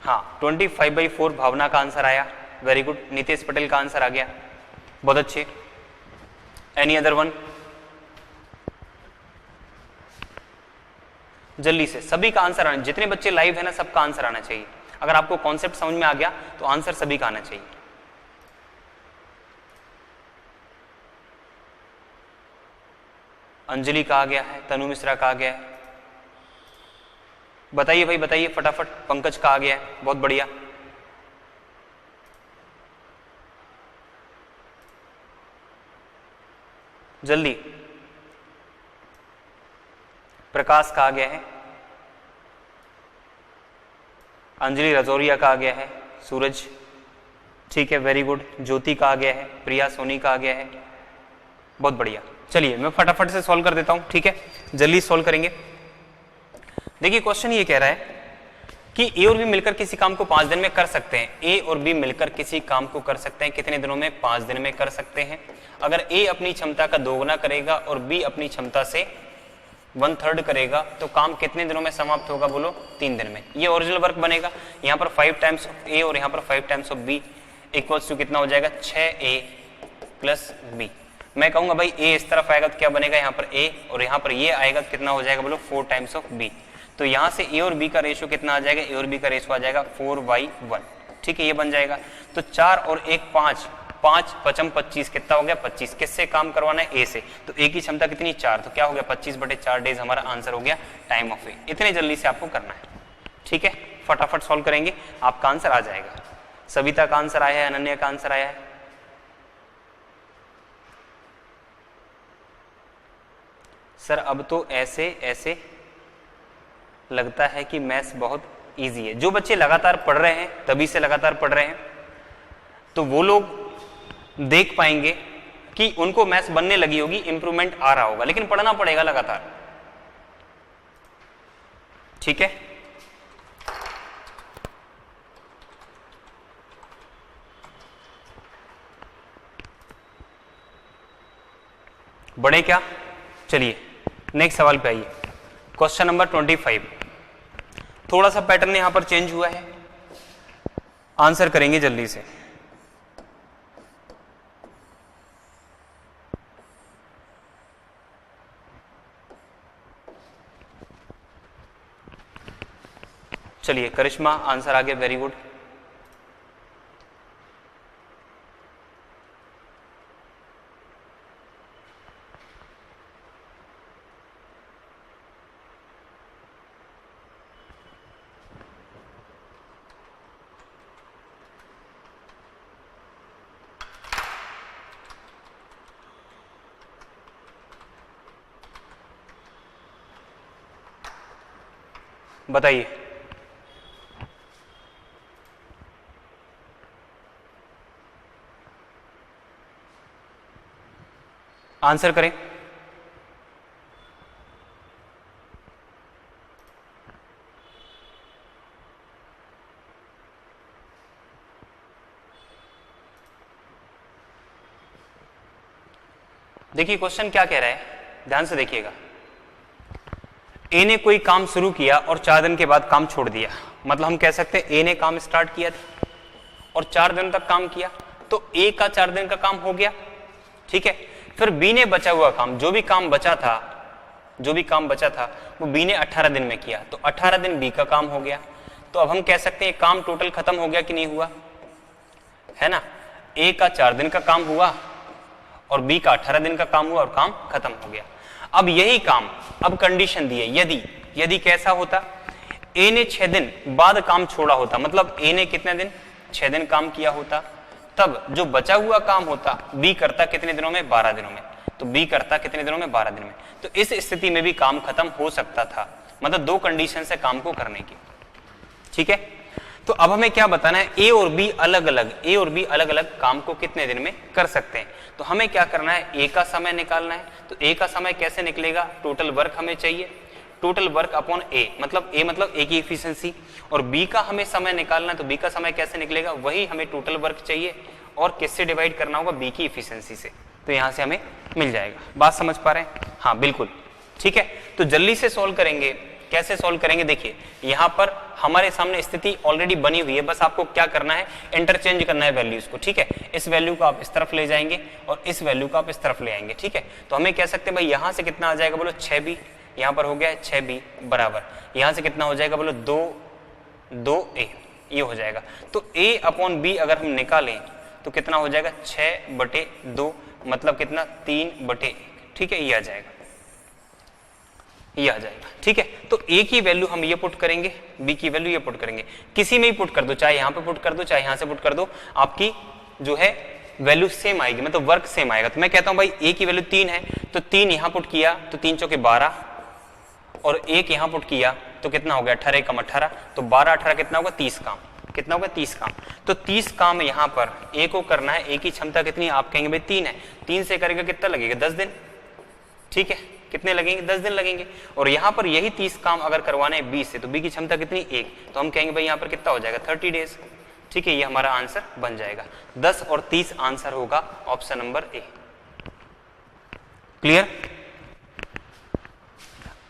हाँ 25/4 भावना का आंसर आया, वेरी गुड। नितेश पटेल का आंसर आ गया, बहुत अच्छे। Any other one? जल्दी से सभी का आंसर आना, जितने बच्चे लाइव है ना सबका आंसर आना चाहिए। अगर आपको कॉन्सेप्ट समझ में आ गया तो आंसर सभी का आना चाहिए। अंजलि का आ गया है, तनु मिश्रा का आ गया है, बताइए भाई बताइए फटाफट। पंकज का आ गया है, बहुत बढ़िया। जल्दी। प्रकाश का आ गया है, अंजलि रजौरिया का आ गया है, सूरज, ठीक है वेरी गुड। ज्योति का आ गया है, प्रिया सोनी का आ गया है, बहुत बढ़िया। चलिए मैं फटाफट से सॉल्व कर देता हूं, ठीक है, जल्दी सॉल्व करेंगे। देखिए क्वेश्चन ये कह रहा है कि ए और बी मिलकर किसी काम को 5 दिन में कर सकते हैं। ए और बी मिलकर किसी काम को कर सकते हैं कितने दिनों में? 5 दिन में कर सकते हैं। अगर ए अपनी क्षमता का दोगुना करेगा और बी अपनी क्षमता से 1/3 करेगा तो काम कितने दिनों में समाप्त होगा? बोलो 3 दिन में। ये ओरिजिनल वर्क बनेगा। यहाँ पर 5 टाइम्स ऑफ ए और यहाँ पर 5 times of B equals to कितना हो जाएगा? 6a plus B. मैं कहूंगा भाई ए इस तरफ आएगा तो क्या बनेगा? यहाँ पर ए और यहाँ पर ये आएगा तो कितना हो जाएगा? बोलो 4 टाइम्स ऑफ बी। तो यहाँ से ए और बी का रेशियो कितना आ जाएगा? ए और बी का रेशियो आ जाएगा 4/1, ठीक है, ये बन जाएगा। तो 4 और 1 5, 5 5 25, कितना हो गया? 25। किससे काम करवाना है? ए से। तो ए की क्षमता कितनी? 4, तो क्या हो गया? 25/4 डेज हमारा आंसर हो गया टाइम ऑफ ए। इतने जल्दी से आपको करना है, ठीक है, फटाफट सॉल्व करेंगे, आपका आंसर आ जाएगा। सविता का आंसर आया है, अनन्या का आंसर आया है। सर अब तो ऐसे लगता है कि मैथ्स बहुत इजी है। जो बच्चे लगातार पढ़ रहे हैं, तभी से लगातार पढ़ रहे हैं, तो वो लोग देख पाएंगे कि उनको मैथ्स बनने लगी होगी, इंप्रूवमेंट आ रहा होगा, लेकिन पढ़ना पड़ेगा लगातार, ठीक है। बड़े क्या? चलिए नेक्स्ट सवाल पे आइए। Question number 25। थोड़ा सा पैटर्न यहां पर चेंज हुआ है, आंसर करेंगे जल्दी से। चलिए करिश्मा आंसर आ गया, वेरी गुड। बताइए। आंसर करें। देखिए क्वेश्चन क्या कह रहा है, ध्यान से देखिएगा। ए ने कोई काम शुरू किया और 4 दिन के बाद काम छोड़ दिया। मतलब हम कह सकते हैं ए ने काम स्टार्ट किया था और 4 दिन तक काम किया, तो ए का 4 दिन का काम हो गया, ठीक है। फिर बी ने बचा हुआ काम, जो भी काम बचा था वो बी ने 18 दिन में किया, तो 18 दिन बी का काम हो गया। तो अब हम कह सकते हैं काम टोटल खत्म हो गया कि नहीं हुआ, है ना। ए का 4 दिन का काम हुआ और बी का 18 दिन का काम हुआ और काम खत्म हो गया। अब यही काम, अब कंडीशन दी है, यदि कैसा होता, ए ने 6 दिन बाद काम छोड़ा होता, मतलब ए ने कितने दिन? 6 दिन काम किया होता, तब जो बचा हुआ काम होता बी करता कितने दिनों में? 12 दिनों में। तो बी करता कितने दिनों में? 12 दिन में। तो इस स्थिति में भी काम खत्म हो सकता था, मतलब 2 कंडीशन है काम को करने की, ठीक है। तो अब हमें क्या बताना है, ए और बी अलग अलग काम को कितने दिन में कर सकते हैं। तो हमें क्या करना है, ए का समय निकालना है। तो ए का समय कैसे निकलेगा? टोटल वर्क हमें चाहिए, टोटल वर्क अपॉन ए, मतलब ए की इफिशिएंसी, और बी का हमें समय निकालना है। तो बी का समय कैसे निकलेगा? वही हमें टोटल वर्क चाहिए और किससे डिवाइड करना होगा? बी की इफिशिएंसी से। तो यहां से हमें मिल जाएगा। बात समझ पा रहे हैं? हाँ बिल्कुल, ठीक है। तो जल्दी से सॉल्व करेंगे कैसे सॉल्व करेंगे? देखिए यहाँ पर हमारे सामने स्थिति ऑलरेडी बनी हुई है, बस आपको क्या करना है, इंटरचेंज करना है वैल्यूज को, ठीक है। इस वैल्यू को आप इस तरफ ले जाएंगे और इस वैल्यू को आप इस तरफ ले आएंगे, ठीक है। तो हमें कह सकते हैं भाई यहाँ से कितना आ जाएगा, बोलो 6b, यहाँ पर हो गया है 6b बराबर, यहाँ से कितना हो जाएगा, बोलो 2a, ये हो जाएगा। तो a/b अगर हम निकालें तो कितना हो जाएगा, 6/2, मतलब कितना, 3/1, ठीक है, ये आ जाएगा, ये आ जाएगा, ठीक है। तो a की वैल्यू हम ये पुट करेंगे, b की वैल्यू ये पुट करेंगे, किसी में ही पुट कर दो, चाहे यहाँ पे पुट कर दो चाहे यहाँ से पुट कर दो, आपकी जो है वैल्यू सेम आएगी, मतलब वर्क सेम आएगा। तो मैं कहता हूँ भाई a की वैल्यू 3 है, तो 3 यहाँ पुट किया तो 3 चौके 12, और 1 यहाँ पुट किया तो कितना हो गया, 18 कम 18, तो 12/18 कितना होगा, 30 काम, कितना होगा, 30 काम। तो 30 काम यहाँ पर a को करना है, a की क्षमता कितनी, आप कहेंगे भाई 3 है, 3 से करेगा कितना लगेगा, 10 दिन, ठीक है, कितने लगेंगे, 10 दिन लगेंगे। और यहाँ पर यही 30 काम अगर करवाने हैं b से, तो b की क्षमता कितनी, 1, तो हम कहेंगे भाई यहाँ पर कितना हो जाएगा, 30 डेज, ठीक है, ये हमारा आंसर बन जाएगा। 10 और 30 आंसर होगा ऑप्शन नंबर ए। क्लियर?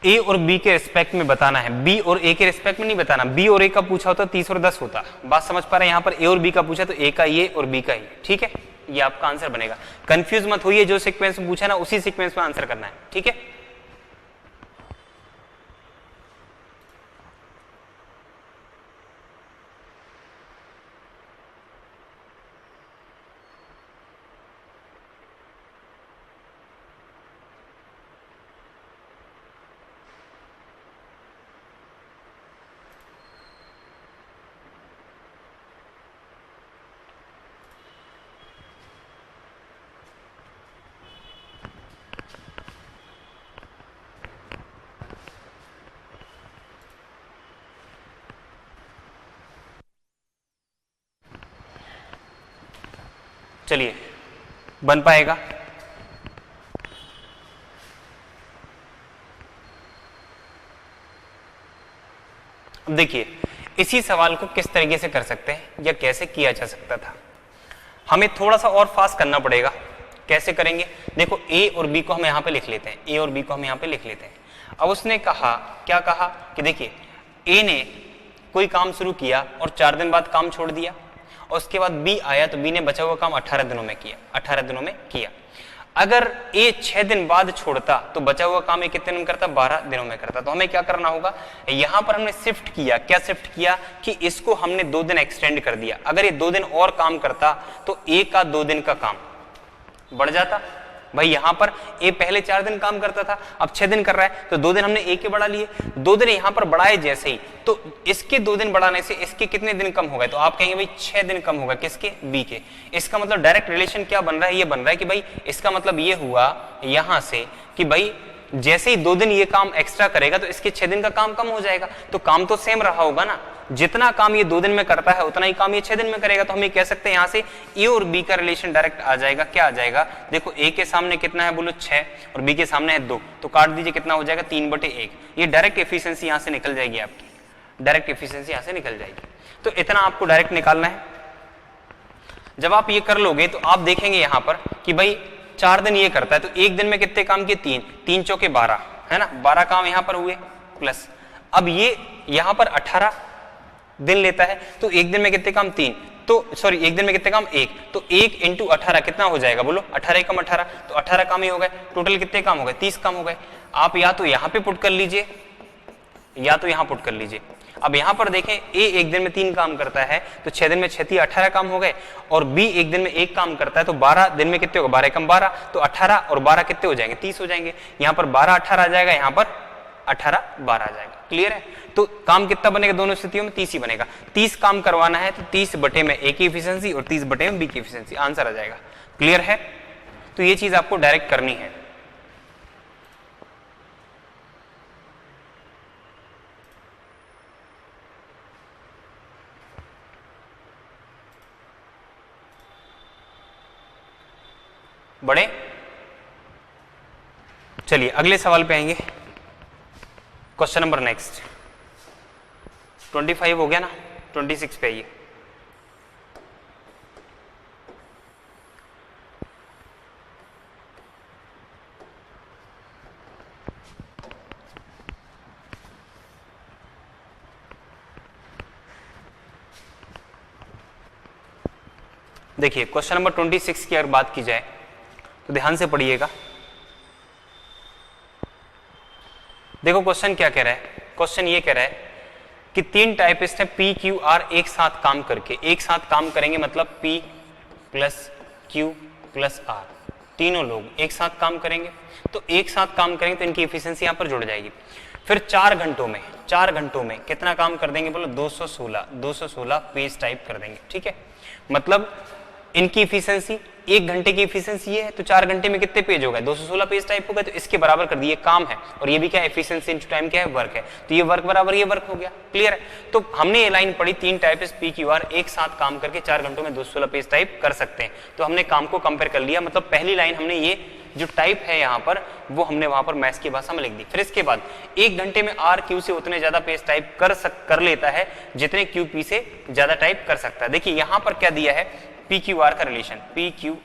ए और बी के रिस्पेक्ट में बताना है, बी और ए के रिस्पेक्ट में नहीं बताना। बी और ए का पूछा होता 30 और 10 होता, बात समझ पा रहे हैं? यहाँ पर ए और बी का पूछा तो ए का ये और बी का ये, ठीक है, ये आपका आंसर बनेगा। कंफ्यूज मत होइए, जो सीक्वेंस में पूछा ना उसी सीक्वेंस में आंसर करना है, ठीक है। चलिए, बन पाएगा? अब देखिए इसी सवाल को किस तरीके से कर सकते हैं या कैसे किया जा सकता था, हमें थोड़ा सा और फास्ट करना पड़ेगा। कैसे करेंगे? देखो a और b को हम यहाँ पे लिख लेते हैं, a और b को हम यहाँ पे लिख लेते हैं। अब उसने कहा, क्या कहा कि देखिए a ने कोई काम शुरू किया और 4 दिन बाद काम छोड़ दिया, और उसके बाद b आया तो b ने बचा हुआ काम 18 दिनों में किया, 18 दिनों में किया। अगर a 6 दिन बाद छोड़ता तो बचा हुआ काम ये कितने दिन में करता, 12 दिनों में करता। तो हमें क्या करना होगा, यहां पर हमने शिफ्ट किया, क्या शिफ्ट किया कि इसको हमने 2 दिन एक्सटेंड कर दिया। अगर ये 2 दिन और काम करता तो a का 2 दिन का काम बढ़ जाता। भाई यहां पर a पहले 4 दिन काम करता था, अब 6 दिन कर रहा है, तो 2 दिन हमने a के बढ़ा लिए। 2 दिन यहां पर बढ़ाए जैसे ही, तो इसके 2 दिन बढ़ाने से इसके कितने दिन कम हो गए, तो आप कहेंगे भाई 6 दिन कम हो गए, किसके, b के। इसका मतलब डायरेक्ट रिलेशन क्या बन रहा है, ये बन रहा है कि भाई इसका मतलब ये हुआ यहां से कि भाई जैसे ही 2 दिन ये काम एक्स्ट्रा करेगा तो इसके 6 दिन का काम कम हो जाएगा। तो काम तो सेम रहा होगा ना, जितना काम ये 2 दिन में करता है उतना ही काम ये 6 दिन में करेगा। तो हम ये कह सकते हैं यहाँ से ए और बी का रिलेशन डायरेक्ट आ जाएगा। क्या आ जाएगा, देखो ए के सामने कितना है, बोलो 6, और बी के सामने है 2, तो काट दीजिए, कितना हो जाएगा, 3/1। ये डायरेक्ट एफिशिएंसी यहाँ से निकल जाएगी आपकी, डायरेक्ट एफिशिएंसी यहाँ से निकल जाएगी। तो इतना आपको डायरेक्ट निकालना है। जब आप ये कर लोगे तो आप देखेंगे यहाँ पर कि भाई 4 दिन ये करता है, तो 1 दिन में कितने काम किए, 3, 3 चौके 12, है ना, 12 काम यहाँ पर हुए, प्लस अब ये यहाँ पर 18 दिन लेता है, तो 1 दिन में कितने काम, 3, तो सॉरी 1 दिन में कितने काम, 1, तो 1 × 18 कितना हो जाएगा, बोलो 18 कम 18, तो 18 काम ही हो गए। टोटल कितने काम हो गए, 30 काम हो गए। आप या तो यहाँ पे पुट कर लीजिए या तो यहाँ पुट कर लीजिए। अब यहाँ पर देखें a 1 दिन में 3 काम करता है, तो 6 दिन में 6 18 काम हो गए, और b 1 दिन में 1 काम करता है, तो 12 दिन में कितने होगा, 12 कम 12, तो 18 और 12 कितने हो जाएंगे, 30 हो जाएंगे। यहाँ पर 12 18 आ जाएगा, यहाँ पर 18 12 आ जाएगा। क्लियर है? तो काम कितना बनेगा दोनों स्थितियों में, 30 ही बनेगा। 30 काम करवाना है तो 30 बटे में a की एफिशिएंसी और 30 बटे में b की एफिशिएंसी, आंसर आ जाएगा। क्लियर है? तो ये चीज आपको डायरेक्ट करनी है। बड़े, चलिए अगले सवाल पे आएंगे। क्वेश्चन नंबर नेक्स्ट 25 हो गया ना, 26 पे आइए। देखिए क्वेश्चन नंबर 26 की अगर बात की जाए तो ध्यान से पढ़िएगा। देखो क्वेश्चन क्या कह रहा है, क्वेश्चन ये कह रहा है कि 3 टाइपिस्ट हैं पी क्यू आर एक साथ काम करके, एक साथ काम करेंगे मतलब P plus Q plus R, तीनों लोग एक साथ काम करेंगे। तो एक साथ काम करेंगे तो इनकी एफिशिएंसी यहां पर जुड़ जाएगी। फिर 4 घंटों में कितना काम कर देंगे बोलो, 216 पेज टाइप कर देंगे। ठीक है, मतलब इनकी एफिशिएंसी 1 घंटे की एफिशिएंसी ये है, तो 4 घंटे में कितने पेज हो गए, 216 पेज टाइप हो गए। तो इसके बराबर कर दिए, काम है और ये भी क्या एफिशिएंसी इनटू टाइम क्या है, वर्क है। तो ये वर्क बराबर ये वर्क हो गया। क्लियर है। तो हमने ये लाइन पढ़ी 3 टाइपिस्ट पी क्यू आर एक साथ काम करके 4 घंटों में 216 पेज टाइप कर सकते हैं। तो हमने काम को कंपेयर कर लिया, मतलब पहली लाइन हमने ये जो टाइप है यहाँ पर वो हमने वहां पर मैथ्स की भाषा में लिख दी। फिर इसके बाद 1 घंटे में आर क्यू से उतने ज्यादा पेज टाइप कर लेता है जितने क्यू पी से ज्यादा टाइप कर सकता है। देखिए यहां पर क्या दिया है, पी क्यू आर का रिलेशन, पी क्यू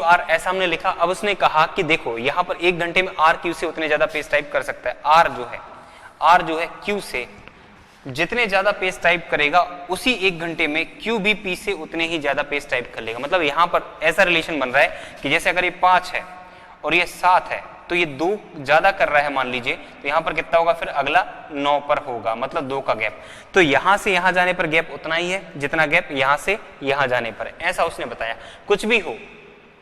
आर ऐसा हमने लिखा। अब उसने कहा कि देखो यहां पर 1 घंटे में आर क्यू से उतने ज्यादा पेज टाइप कर सकता है। आर जो है क्यू से जितने ज्यादा पेज टाइप करेगा उसी 1 घंटे में क्यू भी पी से उतने ही ज्यादा पेज टाइप कर लेगा। मतलब यहां पर ऐसा रिलेशन बन रहा है कि जैसे अगर ये 5 है और ये 7 है तो ये 2 ज्यादा कर रहा है मान लीजिए, तो यहां पर कितना होगा, फिर अगला 9 पर होगा, मतलब 2 का गैप। तो यहां से यहां जाने पर गैप उतना ही है जितना गैप यहां से यहां जाने पर है, ऐसा उसने बताया। कुछ भी हो,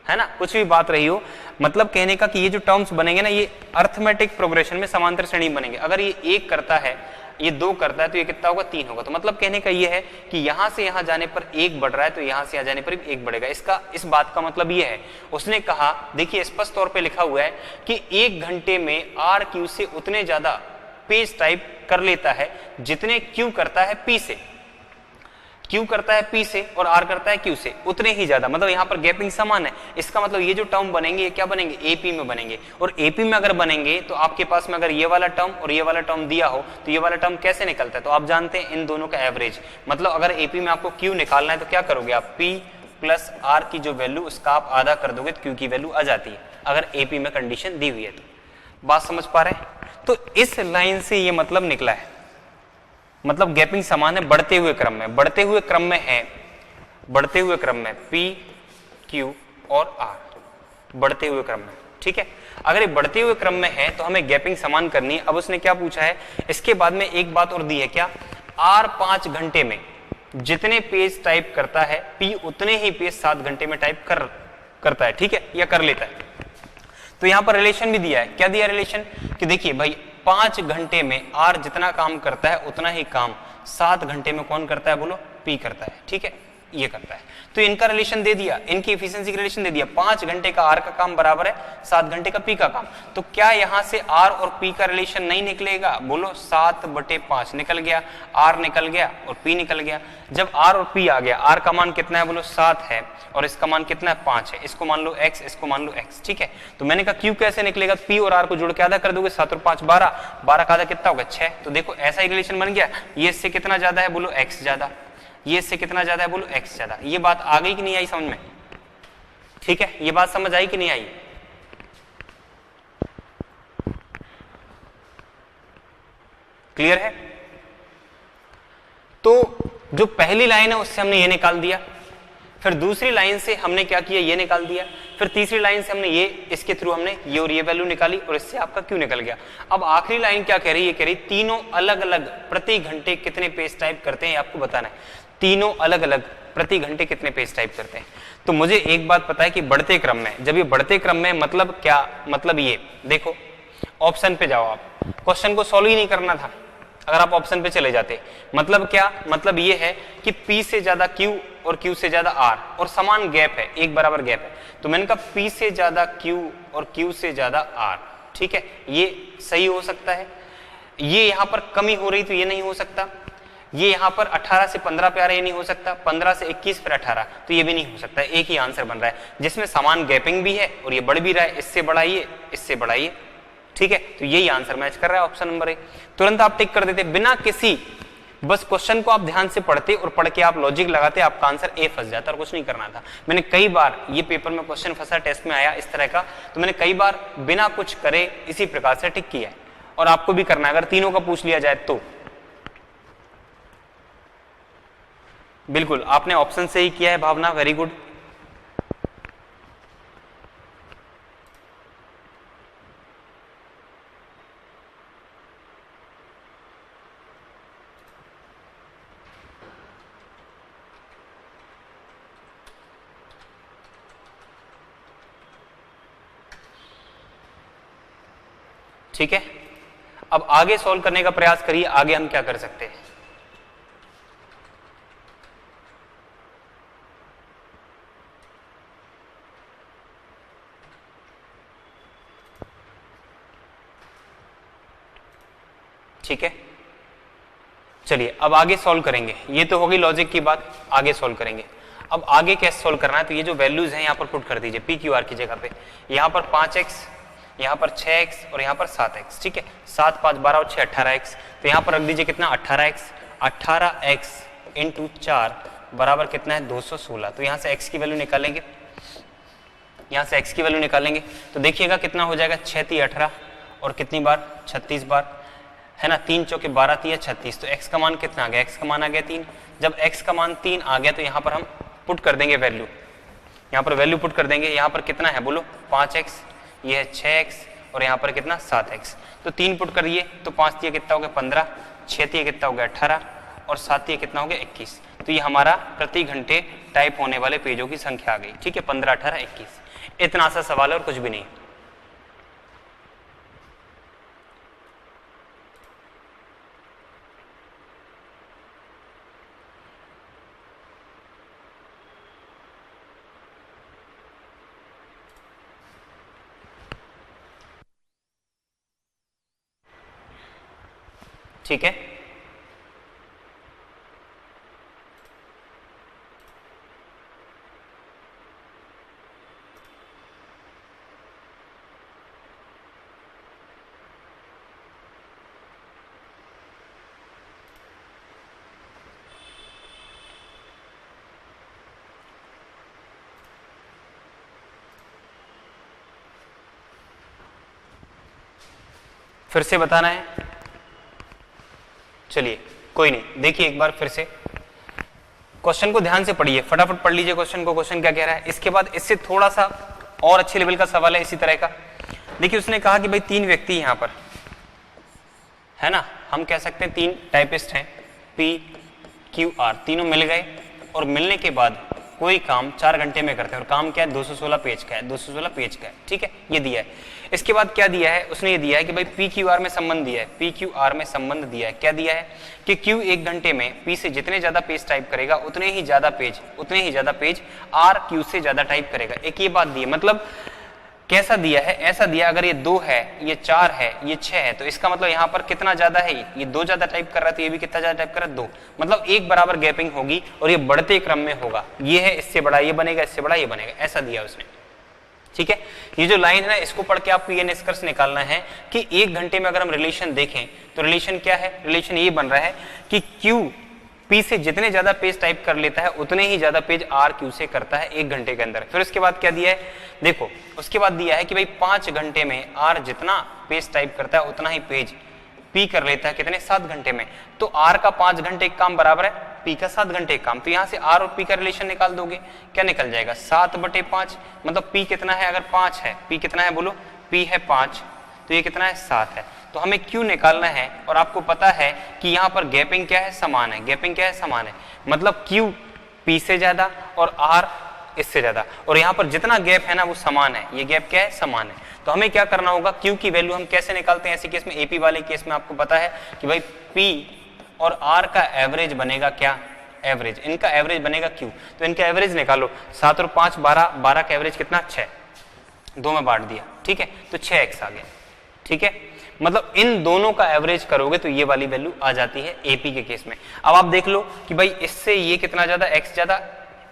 है ना, कुछ भी बात रही हो, मतलब कहने का कि ये जो टर्म्स बनेंगे ना ये अर्थमेटिक प्रोग्रेशन में समांतर श्रेणी बनेंगे। अगर ये 1 करता है, ये 2 करता है तो ये कितना होगा, 3 होगा। तो मतलब कहने का ये है कि यहां से यहां जाने पर 1 बढ़ रहा है तो यहां से यहां जाने पर भी 1 बढ़ेगा। इस बात का मतलब ये है, उसने कहा देखिए स्पष्ट तौर पे लिखा हुआ है कि 1 घंटे में आर क्यू से उतने ज्यादा पेज टाइप कर लेता है जितने क्यू करता है पी से, क्यू करता है पी से और आर करता है क्यू से, उतने ही ज्यादा। मतलब यहाँ पर गैपिंग समान है। इसका मतलब ये जो टर्म बनेंगे ये क्या बनेंगे, एपी में बनेंगे। और एपी में अगर बनेंगे तो आपके पास में अगर ये वाला टर्म और ये वाला टर्म दिया हो तो ये वाला टर्म कैसे निकलता है, तो आप जानते हैं इन दोनों का एवरेज। मतलब अगर एपी में आपको क्यू निकालना है तो क्या करोगे आप, पी प्लस आर की जो वैल्यू उसका आप आधा कर दोगे तो क्यू की वैल्यू आ जाती है, अगर एपी में कंडीशन दी हुई है। तो बात समझ पा रहे हैं। तो इस लाइन से ये मतलब निकला है, मतलब गैपिंग समान है बढ़ते हुए क्रम में, बढ़ते हुए क्रम में पी क्यू और आर बढ़ते हुए क्रम में। ठीक है, अगर ये बढ़ते हुए क्रम में है तो हमें गैपिंग समान करनी है। अब उसने क्या पूछा है, इसके बाद में एक बात और दी है, क्या, आर 5 घंटे में जितने पेज टाइप करता है पी उतने ही पेज 7 घंटे में टाइप करता है। ठीक है, या कर लेता है। तो यहां पर रिलेशन भी दिया है। क्या दिया रिलेशन, कि देखिए भाई 5 घंटे में आर जितना काम करता है उतना ही काम 7 घंटे में कौन करता है, बोलो, पी करता है। ठीक है, ये करता है। तो इनका रिलेशन दे दिया, इनकी एफिशिएंसी का रिलेशन दे दिया। 5 घंटे का आर का काम बराबर है 7 घंटे का पी का काम। तो क्या यहां से आर और पी का रिलेशन नहीं निकलेगा, बोलो, 7/5 निकल गया, आर निकल गया और पी निकल गया। जब आर और पी आ गया, आर का मान कितना है, बोलो 7 है और इसका मान कितना है, 5 है। इसको मान लो x, इसको मान लो x। ठीक है, तो मैंने कहा क्यू कैसे निकलेगा, पी और आर को जोड़ के आधा कर दोगे, 7 और 5 12, 12 का आधा कितना होगा, 6। तो देखो ऐसा ही रिलेशन बन गया। ये इससे कितना ज्यादा है, बोलो x ज्यादा, ये इससे कितना ज्यादा है, बोलो x ज्यादा। ये बात आ गई कि नहीं आई समझ में? ठीक है, ये बात समझ आई कि नहीं आई? क्लियर है? तो जो पहली लाइन है उससे हमने ये निकाल दिया, फिर दूसरी लाइन से हमने क्या किया, ये निकाल दिया, फिर तीसरी लाइन से हमने ये, इसके थ्रू हमने ये और ये वैल्यू निकाली और इससे आपका क्यू निकल गया। अब आखिरी लाइन क्या कह रही है, ये कह रही तीनों अलग अलग प्रति घंटे कितने पेज टाइप करते हैं आपको बताना है। तीनों अलग अलग प्रति घंटे कितने पेज टाइप करते हैं। तो मुझे एक बात पता है कि बढ़ते क्रम में, जब ये बढ़ते क्रम में मतलब क्या, मतलब ये देखो ऑप्शन पे जाओ, आप क्वेश्चन को सॉल्व ही नहीं करना था अगर आप ऑप्शन पे चले जाते। मतलब क्या, मतलब ये है कि P से ज्यादा Q और Q से ज्यादा R और समान गैप है, एक बराबर गैप है। तो मैंने कहा P से ज्यादा Q और Q से ज्यादा R। ठीक है, ये सही हो सकता है। ये यहां पर कमी हो रही तो ये नहीं हो सकता। ये यहां पर 18 से 15 पे आ रहा है, ये नहीं हो सकता। 15 से 21 फिर 18 तो ये भी नहीं हो सकता। एक ही आंसर बन रहा है जिसमें समान गैपिंग भी है और ये बढ़ भी रहा है, इससे बढ़ाइए इससे बढ़ाइए। ठीक है, तो यही आंसर मैच कर रहा है ऑप्शन नंबर ए। तुरंत आप टिक कर देते बिना किसी, बस क्वेश्चन को आप ध्यान से पढ़ते और पढ़ के आप लॉजिक लगाते, आपका आंसर ए फंस जाता और कुछ नहीं करना था। मैंने कई बार ये पेपर में क्वेश्चन फंसा, टेस्ट में आया इस तरह का, तो मैंने कई बार बिना कुछ करे इसी प्रकार से टिक किया है और आपको भी करना है अगर तीनों का पूछ लिया जाए तो। बिल्कुल आपने ऑप्शन से ही किया है भावना, वेरी गुड। ठीक है, अब आगे सॉल्व करने का प्रयास करिए, आगे हम क्या कर सकते हैं। ठीक है, चलिए अब आगे सॉल्व करेंगे। ये तो होगी लॉजिक की बात, आगे सॉल्व करेंगे। अब आगे कैसे सॉल्व करना है, तो ये जो वैल्यूज हैं यहाँ पर पुट कर दीजिए पी क्यू आर की जगह पे। यहाँ पर 5x, यहाँ पर 6x और यहाँ पर 7x। ठीक है, 7 5 12 और 6 18x। तो यहाँ पर रख दीजिए कितना 18x, 18x इंटू 4 बराबर कितना है 216। तो यहाँ से x की वैल्यू निकालेंगे, यहाँ से x की वैल्यू निकालेंगे तो देखिएगा कितना हो जाएगा 6 3 18 और कितनी बार 36 बार है ना, 3 चौके 12 3 36। तो x का मान कितना आ गया, x का मान आ गया 3। जब x का मान 3 आ गया तो यहाँ पर हम पुट कर देंगे वैल्यू, यहाँ पर वैल्यू पुट कर देंगे। यहाँ पर कितना है बोलो 5x, ये है 6x और यहाँ पर कितना 7x। तो 3 पुट करिए तो 5 दिए कितना हो गया 15, 6 दिए कितना हो गया 18 और 7 दिए कितना हो गया 21। तो ये हमारा प्रति घंटे टाइप होने वाले पेजों की संख्या आ गई। ठीक है, 15 18 21, इतना सा सवाल है और कुछ भी नहीं। ठीक है, फिर से बताना है। चलिए कोई नहीं, देखिए एक बार फिर से क्वेश्चन को ध्यान से पढ़िए, फटाफट पढ़ लीजिए क्वेश्चन को, क्वेश्चन क्या कह रहा है। इसके बाद इससे थोड़ा सा और अच्छे लेवल का सवाल है इसी तरह का। देखिए उसने कहा कि भाई 3 व्यक्ति यहाँ पर है ना, हम कह सकते हैं 3 टाइपिस्ट हैं P Q R, तीनों मिल गए और मिलने के बाद कोई काम 4 घंटे में करते हैं और काम क्या है 216 पेज का है, 216 पेज का है। ठीक है, ये दिया है। इसके बाद क्या दिया है, उसने ये दिया है कि भाई पी क्यू आर में संबंध दिया है, पी क्यू आर में संबंध दिया है। क्या दिया है कि Q 1 घंटे में P से जितने ज्यादा पेज टाइप करेगा उतने ही ज्यादा पेज R Q से ज्यादा टाइप करेगा। एक ये बात दी है, मतलब कैसा दिया है, ऐसा दिया अगर ये 2 है, ये 4 है, ये 6 है, तो इसका मतलब यहाँ पर कितना ज्यादा है, ये 2 ज्यादा टाइप कर रहा है तो ये भी कितना ज्यादा टाइप कर रहा है 2, मतलब एक बराबर गैपिंग होगी और ये बढ़ते क्रम में होगा। ये है इससे बड़ा ये बनेगा, इससे बड़ा ये बनेगा, ऐसा दिया उसने। ठीक है, ये जो लाइन है ना, इसको पढ़ के आपको ये निष्कर्ष निकालना है कि 1 घंटे में अगर हम रिलेशन देखें तो रिलेशन क्या है, रिलेशन ये बन रहा है कि Q P से जितने ज्यादा पेज टाइप कर लेता है उतने ही ज्यादा पेज R Q से करता है 1 घंटे के अंदर। फिर उसके बाद क्या दिया है, देखो उसके बाद दिया है कि भाई 5 घंटे में R जितना पेज टाइप करता है उतना ही पेज P कर लेता है कितने 7 घंटे में। तो R का 5 घंटे काम बराबर है P का 7 घंटे काम। तो यहाँ से R और P का रिलेशन निकाल दोगे, क्या निकल जाएगा 7/5, मतलब P कितना है, अगर 5 है, P कितना है बोलो, P है 5 तो ये कितना है 7 है। तो हमें Q निकालना है और आपको पता है कि यहाँ पर गैपिंग क्या है, समान है, गैपिंग क्या है, समान है, मतलब Q P से ज्यादा और R इससे ज्यादा, और यहाँ पर जितना गैप है ना वो समान है, ये गैप क्या है, समान है। तो हमें क्या करना होगा, Q की वैल्यू हम कैसे निकालते हैं ऐसे केस में, AP वाले केस में आपको पता है कि भाई P और R का एवरेज बनेगा क्या, एवरेज, इनका एवरेज बनेगा Q। तो इनका एवरेज निकालो, 7 और 5 12, 12 का एवरेज कितना 6, 2 में बांट दिया। ठीक है, तो 6x आ गया। ठीक है, मतलब इन दोनों का एवरेज करोगे तो ये वाली वैल्यू आ जाती है AP के केस में। अब आप देख लो कि भाई इससे ये कितना ज्यादा x ज्यादा,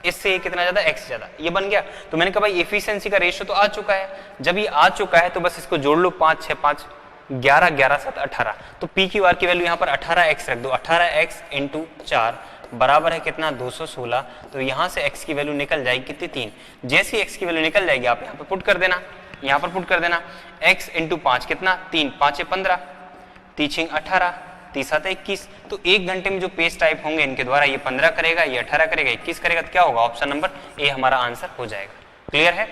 इससे ये कितना ज्यादा x ज्यादा, ये बन गया। तो मैंने कहा भाई एफिशिएंसी का रेशियो तो आ चुका है, जब ये आ चुका है तो बस इसको जोड़ लो, 5 6 5 11 11 7 18। तो PQR की वैल्यू यहाँ पर 18x रख दो, 18x इंटू 4 बराबर है कितना 216। तो यहाँ से x की वैल्यू निकल जाएगी कितनी 3। जैसी x की वैल्यू निकल जाएगी आप यहाँ पर पुट कर देना, यहाँ पर पुट कर देना, x इंटू 5 कितना 3, 5 15, 3 18, 30 7 21। तो 1 घंटे में जो पेज टाइप होंगे इनके द्वारा, ये 15 करेगा, ये 18 करेगा, 21 करेगा, तो क्या होगा? ऑप्शन नंबर ए हमारा आंसर हो जाएगा। क्लियर है?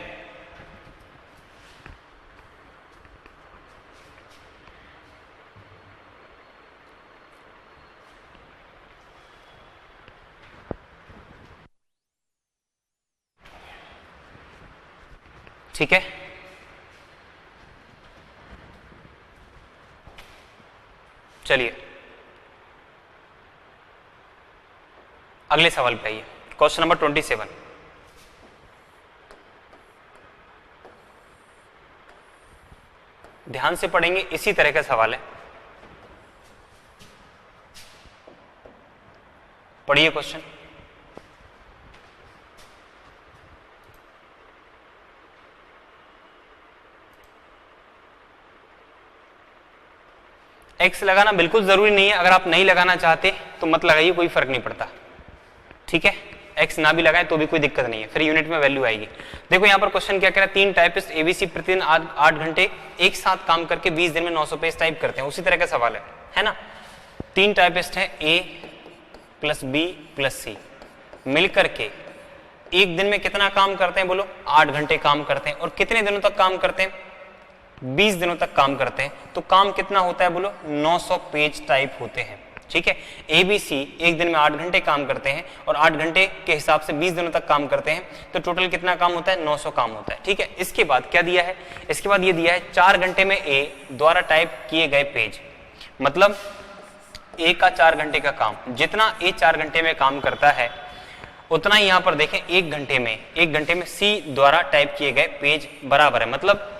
ठीक है, चलिए अगले सवाल पे आइए। Question number 27। ध्यान से पढ़ेंगे, इसी तरह का सवाल है। पढ़िए क्वेश्चन। एक्स लगाना बिल्कुल जरूरी नहीं है, अगर आप नहीं लगाना चाहते तो मत लगाइए, कोई फर्क नहीं पड़ता। ठीक है, एक्स ना भी लगाए तो भी कोई दिक्कत नहीं है, फिर यूनिट में वैल्यू आएगी। देखो यहाँ पर क्वेश्चन क्या कह रहा है, 3 टाइपिस्ट एबीसी प्रतिदिन 8 घंटे एक साथ काम करके 20 दिन में 900 पेज टाइप करते हैं। उसी तरह का सवाल है ना। 3 टाइपिस्ट है, ए प्लस बी प्लस सी, मिलकर के एक दिन में कितना काम करते हैं? बोलो 8 घंटे काम करते हैं। और कितने दिनों तक काम करते हैं? 20 दिनों तक काम करते हैं। तो काम कितना होता है? बोलो 900 पेज टाइप होते हैं। ठीक है, एबीसी एक दिन में 8 घंटे काम करते हैं और 8 घंटे के हिसाब से 20 दिनों तक काम करते हैं, तो टोटल कितना काम होता है? 900 काम होता है। ठीक है, इसके बाद क्या दिया है? इसके बाद ये दिया है 4 घंटे में ए द्वारा टाइप किए गए पेज, मतलब ए का 4 घंटे का काम, जितना ए 4 घंटे में काम करता है उतना ही यहाँ पर देखें 1 घंटे में सी द्वारा टाइप किए गए पेज बराबर है। मतलब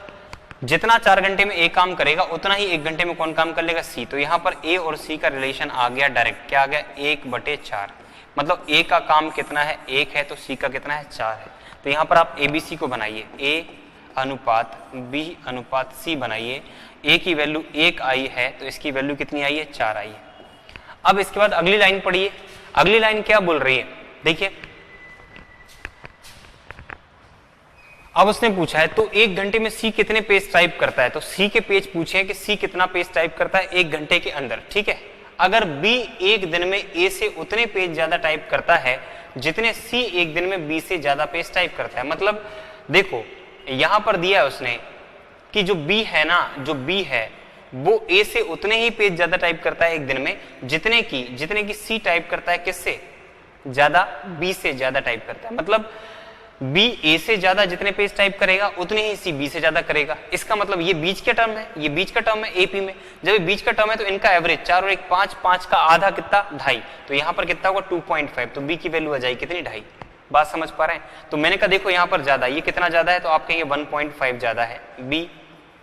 जितना 4 घंटे में ए काम करेगा उतना ही 1 घंटे में कौन काम कर लेगा? सी। तो यहाँ पर ए और सी का रिलेशन आ गया डायरेक्ट, क्या आ गया? 1/4। मतलब ए का काम कितना है? 1 है, तो सी का कितना है? 4 है। तो यहाँ पर आप एबीसी को बनाइए, ए अनुपात बी अनुपात सी बनाइए। ए की वैल्यू 1 आई है, तो इसकी वैल्यू कितनी आई है? 4 आई है। अब इसके बाद अगली लाइन पढ़िए। अगली लाइन क्या बोल रही है? देखिए, अब उसने पूछा है तो 1 घंटे में सी कितने पेज टाइप करता है, तो सी के पेज पूछे हैं कि सी कितना पेज टाइप करता है 1 घंटे के अंदर। ठीक है, अगर बी 1 दिन में ए से उतने पेज ज्यादा टाइप करता है जितने सी 1 दिन में बी से ज्यादा पेज टाइप करता है। मतलब देखो यहां पर दिया है उसने कि जो बी है ना, जो बी है वो ए से उतने ही पेज ज्यादा टाइप करता है 1 दिन में जितने की सी टाइप करता है किससे ज्यादा? बी से ज्यादा टाइप करता है। मतलब बी ए से ज्यादा जितने पेज टाइप करेगा उतने ही सी बी से ज्यादा करेगा। इसका मतलब ये बीच के टर्म है, ये बीच का टर्म है एपी में। जब ये बीच का टर्म है तो इनका एवरेज 4 और 1 5, 5 का आधा कितना? 2.5। तो यहाँ पर कितना होगा? 2.5। तो बी की वैल्यू आ जाएगी कितनी? 2.5। बात समझ पा रहे हैं? तो मैंने कहा देखो यहाँ पर ज्यादा, ये कितना ज्यादा है? तो आप कहेंगे 1.5 ज्यादा है बी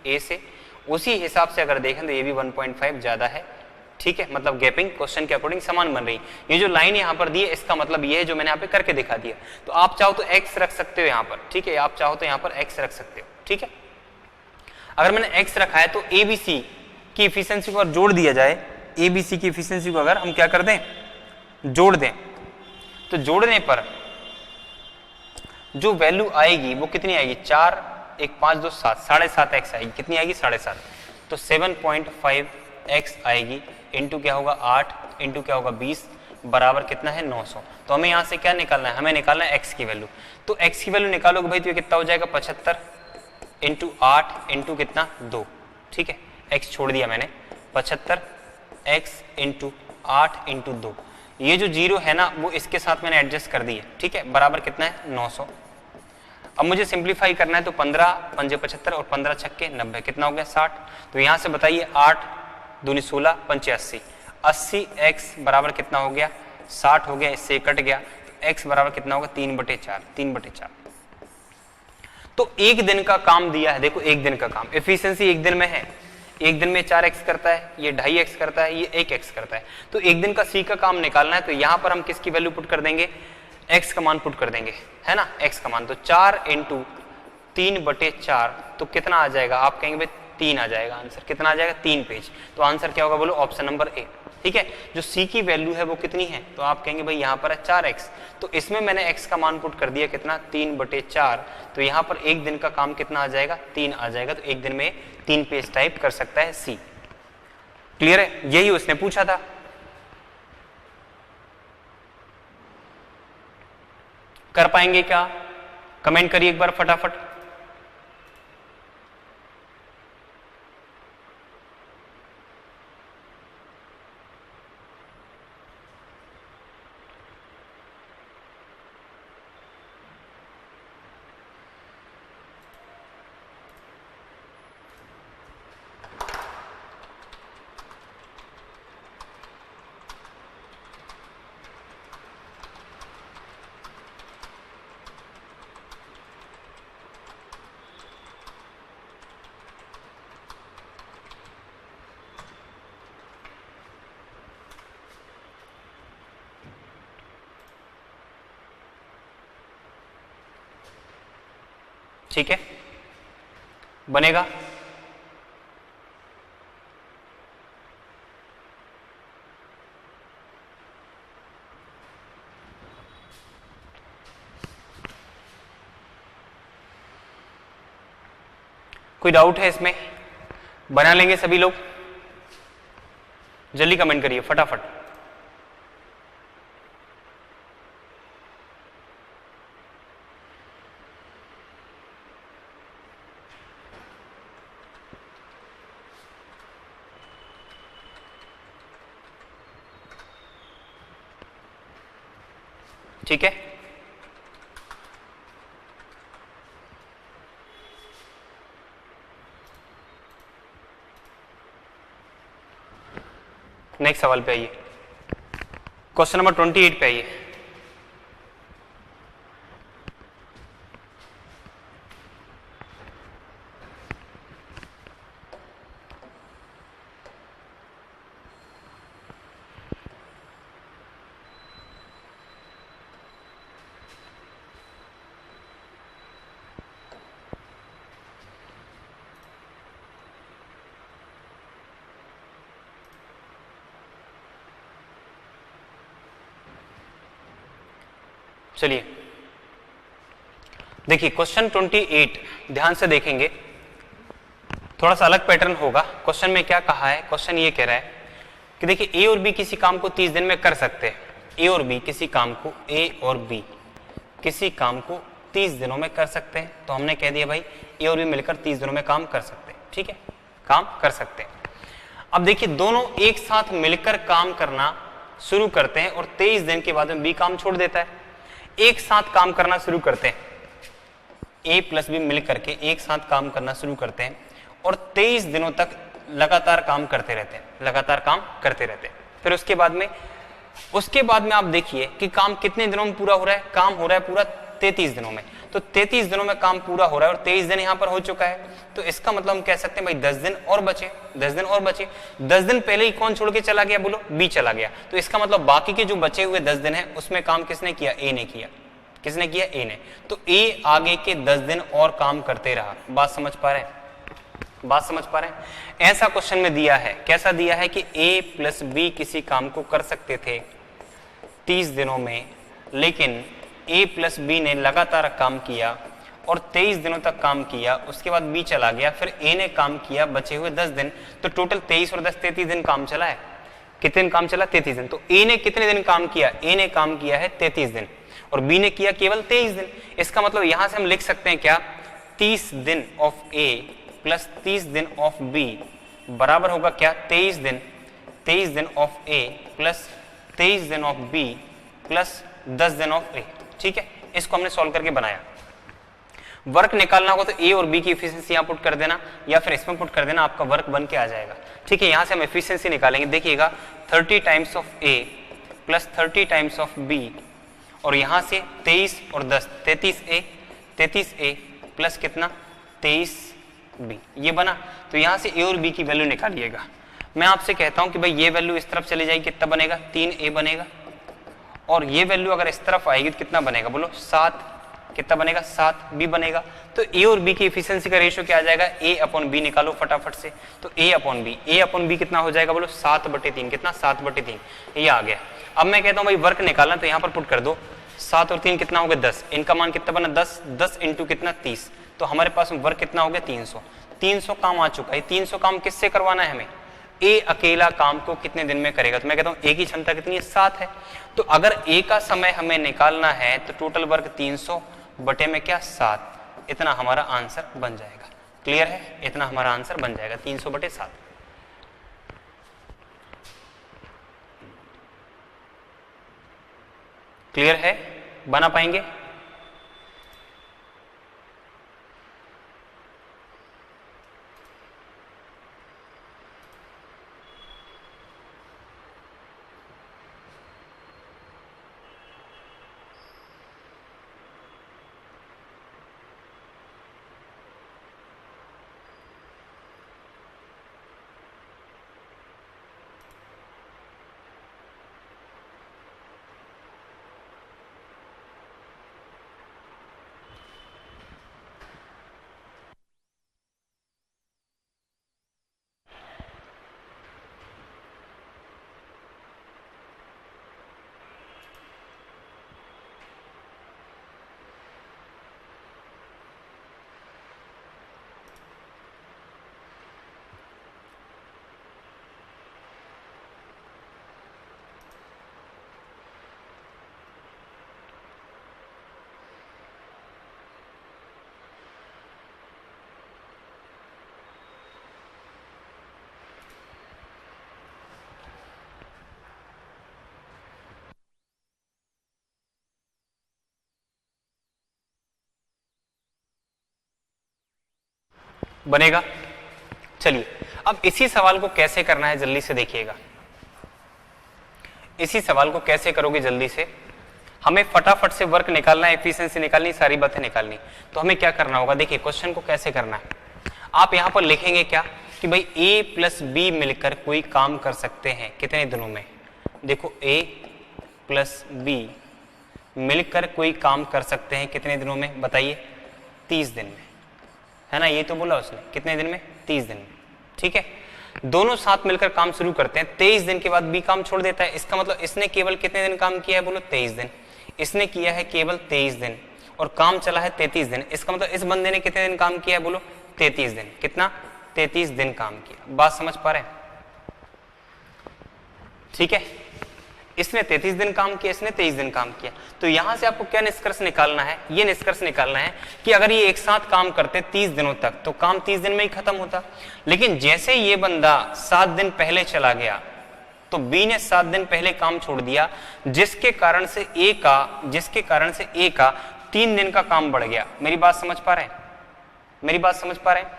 ए से। उसी हिसाब से अगर देखें तो ये भी 1.5 ज्यादा है। ठीक है, मतलब गैपिंग क्वेश्चन के अकॉर्डिंग समान बन रही। ये जो लाइन यहाँ पर दी है इसका मतलब ये है जो मैंने यहाँ पे करके दिखा दिया। तो आप चाहो तो x रख सकते हो यहाँ पर। ठीक है, आप चाहो तो यहाँ पर x रख सकते हो। ठीक है, अगर मैंने x रखा है तो एबीसी की इफिशियंसी को अगर जोड़ दिया जाए, एबीसी की इफिशियंसी को अगर हम क्या कर दें? जोड़ दें, तो जोड़ने पर जो वैल्यू आएगी वो कितनी आएगी? 4 1 5 2 7, 7.5x आएगी। कितनी आएगी? 7.5। तो 7.5x आएगी इंटू क्या होगा? 8 इंटू क्या होगा? 20 बराबर कितना है? 900। तो हमें यहाँ से क्या निकालना है? हमें निकालना है x की वैल्यू। तो x की वैल्यू निकालोगे भाई तो ये कितना हो जाएगा? 75 इंटू 8 इंटू कितना? 2। ठीक है, x छोड़ दिया मैंने, 75x इंटू 8 इंटू 2। ये जो 0 है ना वो इसके साथ मैंने एडजस्ट कर दी है। ठीक है, बराबर कितना है? 900। अब मुझे सिंप्लीफाई करना है तो 15 पंजे 75 और 15 छक्के 90, कितना हो गया? 60। तो यहाँ से बताइए 8 दूनी 16 पंचे 80, 80x बराबर कितना हो गया? 60 हो गया, इससे कट गया। तो x बराबर कितना होगा? 3/4, 3/4। तो 1 दिन का काम दिया है। देखो 1 दिन का काम, एफिशिएंसी 1 दिन में है। 1 दिन में 4x करता है, ये 2.5x करता है, ये 1x करता है। तो 1 दिन का सी का काम निकालना है तो यहाँ पर हम किसकी वैल्यू पुट कर देंगे? x का मान पुट कर देंगे, है ना, x का मान। तो 4 इंटू 3/4 तो कितना आ जाएगा? आप कहेंगे भाई 3 आ जाएगा आंसर। कितना आ जाएगा? 3 पेज। तो आंसर क्या होगा? बोलो ऑप्शन नंबर ए। ठीक है, जो सी की वैल्यू है वो कितनी है? तो आप कहेंगे भाई यहाँ पर है 4x। तो इसमें मैंने x का मान पुट कर दिया कितना? 3/4। तो यहाँ पर 1 दिन का काम कितना आ जाएगा? 3 आ जाएगा। तो 1 दिन में 3 पेज टाइप कर सकता है सी। क्लियर है? यही उसने पूछा था। कर पाएंगे क्या? कमेंट करिए एक बार फटाफट। ठीक है, बनेगा? कोई डाउट है इसमें? बना लेंगे सभी लोग? जल्दी कमेंट करिए फटाफट। ठीक है, नेक्स्ट सवाल पे आइए, क्वेश्चन नंबर 28 पे आइए। चलिए देखिए क्वेश्चन 28 ध्यान से देखेंगे, थोड़ा सा अलग पैटर्न होगा। क्वेश्चन में क्या कहा है? क्वेश्चन ये कह रहा है कि देखिए ए और बी किसी काम को 30 दिन में कर सकते हैं। ए और बी किसी काम को, ए और बी किसी काम को 30 दिनों में कर सकते हैं। तो हमने कह दिया भाई ए और बी मिलकर 30 दिनों में काम कर सकते हैं। ठीक है, काम कर सकते हैं। अब देखिए दोनों एक साथ मिलकर काम करना शुरू करते हैं और 23 दिन के बाद में बी काम छोड़ देता है। एक साथ काम करना शुरू करते हैं, ए प्लस बी मिलकर के एक साथ काम करना शुरू करते हैं और 23 दिनों तक लगातार काम करते रहते हैं, लगातार काम करते रहते हैं। फिर उसके बाद में आप देखिए कि काम कितने दिनों में पूरा हो रहा है? काम हो रहा है पूरा 33 दिनों में। तो 33 दिनों में काम पूरा हो रहा है और 23 दिन यहां पर हो चुका है। तो इसका मतलब हम कह सकते हैं भाई 10 दिन और बचे, 10 दिन और बचे। 10 दिन पहले ही कौन छोड़ के चला गया? बोलो, बी चला गया। तो इसका मतलब बाकी के जो बचे हुए 10 दिन है उसमें काम किसने किया? ए ने किया। किसने किया? ए ने। तो ए आगे के 10 दिन और काम करते रहा। बात समझ पा रहे हैं? बात समझ पा रहे हैं? ऐसा क्वेश्चन में दिया है। कैसा दिया है कि ए प्लस बी किसी काम को कर सकते थे 30 दिनों में, लेकिन ए प्लस बी ने लगातार काम किया और 23 दिनों तक काम किया। उसके बाद बी चला गया, फिर ए ने काम किया बचे हुए 10 दिन। तो टोटल 23 और 10 33 दिन काम चला है। कितने दिन काम चला? 33 दिन। तो ए ने कितने दिन काम किया? ए ने काम किया है 33 दिन और बी ने किया केवल 23 दिन। इसका मतलब यहां से हम लिख सकते हैं क्या? 30 दिन ऑफ ए प्लस 30 दिन ऑफ बी बराबर होगा क्या? 23 दिन ऑफ ए प्लस 23 दिन ऑफ बी प्लस 10 दिन ऑफ ए। ठीक है, इसको हमने सॉल्व करके बनाया। वर्क निकालना होगा तो ए और बी की एफिशिएंसी यहां पुट कर देना या फिर इसमें पुट कर देना, आपका वर्क बन के आ जाएगा। ठीक है, यहां से हम एफिशिएंसी निकालेंगे। देखिएगा 30 times of A plus 30 times of B और यहां से 23 और 10 33 ए प्लस कितना? 23 बी, ये बना। तो यहां से ए और बी की वैल्यू निकालिएगा। मैं आपसे कहता हूं कि भाई ये वैल्यू इस तरफ चली जाएगी, कितना बनेगा? 3a बनेगा। और ये वैल्यू अगर इस तरफ आएगी तो कितना बनेगा? बोलो 7। कितना बनेगा? 7b बनेगा। तो ए और बी की एफिशिएंसी का रेशियो क्या आ जाएगा? a अपॉन बी निकालो फटाफट से। तो a अपॉन बी कितना हो जाएगा? बोलो 7/3। कितना? 7/3, ये आ गया। अब मैं कहता हूं भाई वर्क निकालना, तो यहां पर पुट कर दो। 7 और 3 कितना हो गया? 10। इनका मान कितना बना? 10 इंटू कितना? 30। तो हमारे पास वर्क कितना हो गया? 300 काम आ चुका है। 300 काम किससे करवाना है हमें? ए अकेला काम को कितने दिन में करेगा? तो मैं कहता हूं ए की क्षमता कितनी है? 7 है। तो अगर ए का समय हमें निकालना है तो टोटल वर्क 300 बटे में क्या 7, इतना हमारा आंसर बन जाएगा। क्लियर है? इतना हमारा आंसर बन जाएगा 300 बटे 7। क्लियर है? बना पाएंगे? बनेगा? चलिए अब इसी सवाल को कैसे करना है जल्दी से देखिएगा। इसी सवाल को कैसे करोगे जल्दी से? हमें फटाफट से वर्क निकालना है, एफिशिएंसी निकालनी, सारी बातें निकालनी। तो हमें क्या करना होगा? देखिए क्वेश्चन को कैसे करना है। आप यहां पर लिखेंगे क्या कि भाई ए प्लस बी मिलकर कोई काम कर सकते हैं कितने दिनों में? देखो ए प्लस बी मिलकर कोई काम कर सकते हैं कितने दिनों में? बताइए। 30 दिन में, है ना? ये तो बोला उसने। कितने दिन में? 30 दिन में। ठीक है, दोनों साथ मिलकर काम शुरू करते हैं। 23 दिन के बाद बी काम छोड़ देता है। इसका मतलब इसने केवल कितने दिन काम किया है? बोलो 23 दिन। इसने किया है केवल 23 दिन और काम चला है 33 दिन। इसका मतलब इस बंदे ने कितने दिन काम किया है? बोलो 33 दिन। कितना? 33 दिन काम किया। बात समझ पा रहे हैं? ठीक है, इसने 33 दिन काम किया, इसने 23 दिन काम किया। तो यहां से आपको क्या निष्कर्ष निकालना है? ये निष्कर्ष निकालना है कि अगर ये एक साथ काम करते 30 दिनों तक तो काम 30 दिन में ही खत्म होता। लेकिन जैसे ये बंदा 7 दिन पहले चला गया तो बी ने 7 दिन पहले काम छोड़ दिया, जिसके कारण से ए का 3 दिन का काम बढ़ गया। मेरी बात समझ पा रहे हैं? मेरी बात समझ पा रहे हैं?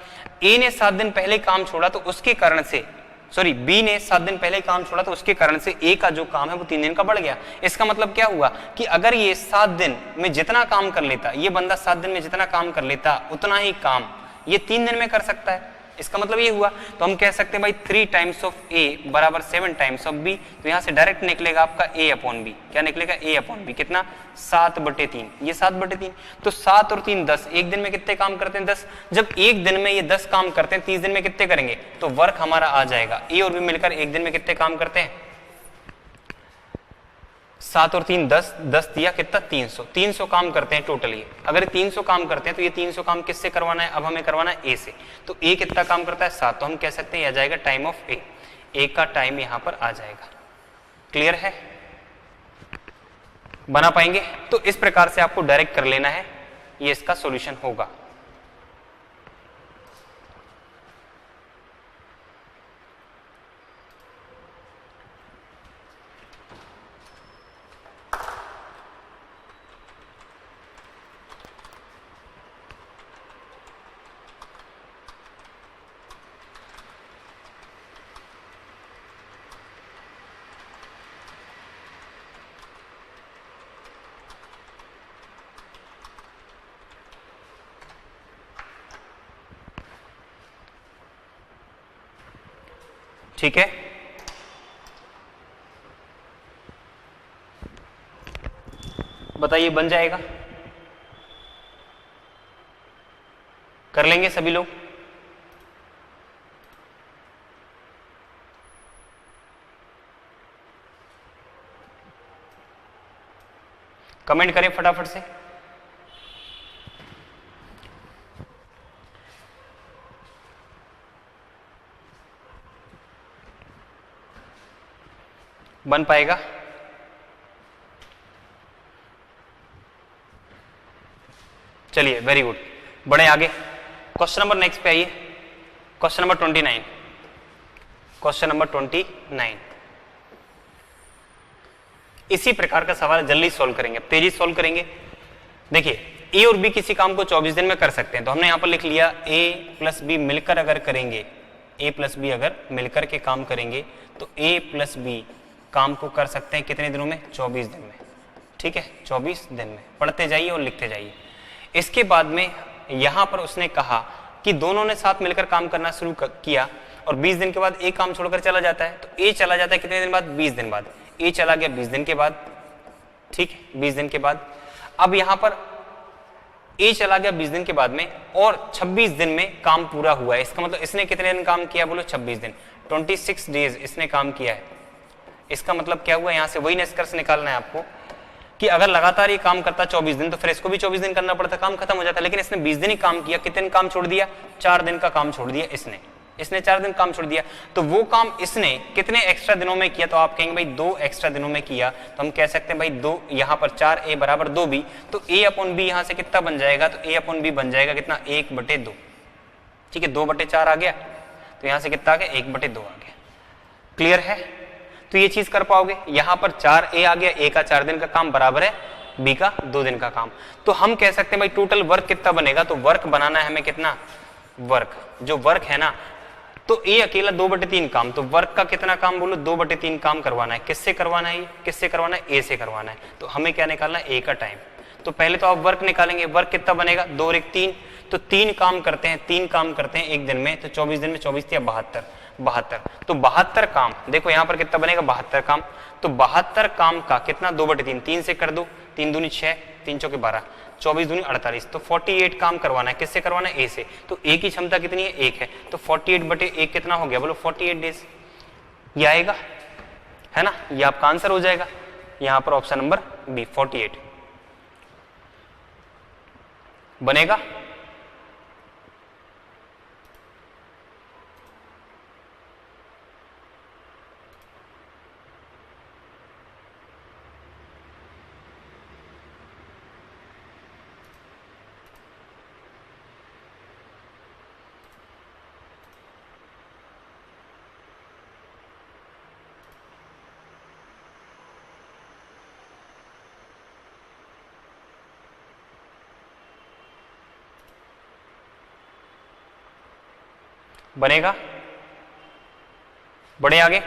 ए ने 7 दिन पहले काम छोड़ा तो उसके कारण से बी ने 7 दिन पहले काम छोड़ा तो उसके कारण से ए का जो काम है वो 3 दिन का बढ़ गया। इसका मतलब क्या हुआ कि अगर ये 7 दिन में जितना काम कर लेता, ये बंदा 7 दिन में जितना काम कर लेता उतना ही काम ये 3 दिन में कर सकता है। इसका मतलब ये हुआ। तो हम कह सकते हैं भाई 3 टाइम्स ऑफ ए बराबर 7 टाइम्स ऑफ बी। तो यहां से डायरेक्ट निकलेगा आपका ए अपॉन बी। क्या निकलेगा? A upon B. कितना? 7/3। ये 7/3। तो 7 और 3 10। एक दिन में कितने काम करते हैं? 10। जब एक दिन में ये 10 काम करते हैं, 30 दिन में कितने करेंगे? तो वर्क हमारा आ जाएगा। ए और बी मिलकर एक दिन में कितने काम करते हैं? 7 और 3 10, 10 दिया कितना? 300। 300 काम करते हैं टोटली। अगर 300 काम करते हैं तो ये 300 काम किससे करवाना है? अब हमें करवाना है ए से। तो ए कितना काम करता है? 7। तो हम कह सकते हैं आ जाएगा टाइम ऑफ ए। ए का टाइम यहां पर आ जाएगा। क्लियर है? बना पाएंगे? तो इस प्रकार से आपको डायरेक्ट कर लेना है, ये इसका सॉल्यूशन होगा। ठीक है, बताइए बन जाएगा? कर लेंगे सभी लोग? कमेंट करें फटाफट से। बन पाएगा? चलिए वेरी गुड, बढ़े आगे। क्वेश्चन नंबर नेक्स्ट पे आइए, क्वेश्चन नंबर 29। क्वेश्चन नंबर 29 इसी प्रकार का सवाल जल्दी सॉल्व करेंगे, अब तेजी सॉल्व करेंगे। देखिए ए और बी किसी काम को 24 दिन में कर सकते हैं, तो हमने यहां पर लिख लिया ए प्लस बी मिलकर अगर करेंगे, ए प्लस बी अगर मिलकर के काम करेंगे तो ए प्लस बी काम को कर सकते हैं कितने दिनों में? 24 दिन में। ठीक है, 24 दिन में। पढ़ते जाइए और लिखते जाइए। इसके बाद में यहां पर उसने कहा कि दोनों ने साथ मिलकर काम करना शुरू किया और 20 दिन के बाद ए काम छोड़कर चला जाता है, तो ए चला जाता है कितने दिन बाद? 20 दिन बाद। ए चला गया 20 दिन के बाद, ठीक है, 20 दिन के बाद। अब यहां पर ए चला गया 20 दिन के बाद में और 26 दिन में काम पूरा हुआ है। इसका मतलब इसने कितने दिन काम किया? बोलो 26 दिन, 26 डेज इसने काम किया है। इसका मतलब क्या हुआ? यहां से वही निष्कर्ष निकालना है आपको कि अगर लगातार ये काम करता 24 दिन तो फिर इसको भी 24 दिन करना पड़ता, काम खत्म हो जाता। लेकिन इसने 20 दिन ही काम किया, कितने दिन काम छोड़ दिया? 4 दिन का काम छोड़ दिया इसने 4 दिन काम छोड़ दिया। तो वो काम इसने कितने एक्स्ट्रा दिनों में किया? तो आप कहेंगे भाई 2 एक्स्ट्रा दिनों में किया, तो हम कह सकते हैं भाई 2 यहां पर 4 ए बराबर 2 बी, तो ए अपॉन बी यहां से कितना बन जाएगा? तो ए अपॉन बी बन जाएगा कितना? 1/2। ठीक है, 2/4 आ गया, तो यहां से कितना आ गया? 1/2 आ गया। क्लियर है? तो ये चीज कर पाओगे। यहां पर 4 ए आ गया, ए का 4 दिन का काम बराबर है बी का 2 दिन का काम। तो हम कह सकते हैं भाई टोटल वर्क कितना बनेगा? तो वर्क बनाना है हमें कितना? वर्क, जो वर्क है ना, तो ए अकेला 2/3 काम, तो वर्क का कितना काम? बोलो 2/3 काम करवाना है। किससे करवाना है? किससे करवाना है? ए से करवाना है। तो हमें क्या निकालना है? ए का टाइम। तो पहले तो आप वर्क निकालेंगे, वर्क कितना बनेगा? 2 और 1 3, तो 3 काम करते हैं, 3 काम करते हैं एक दिन में, तो 24 दिन में 24 या 72, तो 72 काम। देखो यहां पर कितना बनेगा? 72 काम। तो 72 काम का कितना? 2/3, 3 से कर दो, 3 दूनी 6, 3 चौके 12, 24 दूनी 48, तो 48 काम करवाना है। किससे करवाना है? ए से। तो ए की क्षमता कितनी है? 1 है, तो 48/1 कितना हो गया? बोलो 48 डेज। ये आएगा, है ना? ये आपका आंसर हो जाएगा यहां पर ऑप्शन नंबर बी 48 बनेगा। बनेगा? बढ़े आगे।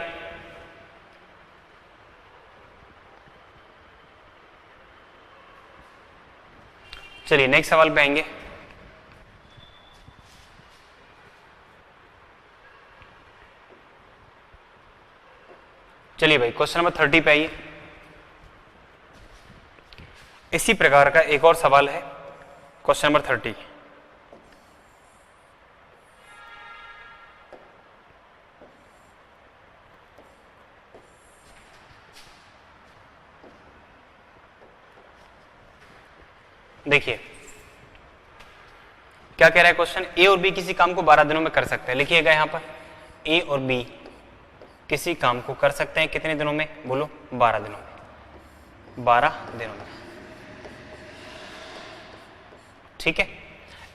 चलिए नेक्स्ट सवाल पे आएंगे। चलिए भाई क्वेश्चन नंबर 30 पे आइए। इसी प्रकार का एक और सवाल है, क्वेश्चन नंबर 30। देखिए क्या कह रहा है क्वेश्चन? ए और बी किसी काम को 12 दिनों में कर सकते हैं। लिखिएगा यहां पर ए और बी किसी काम को कर सकते हैं कितने दिनों में? बोलो 12 दिनों में। 12 दिनों में, ठीक है।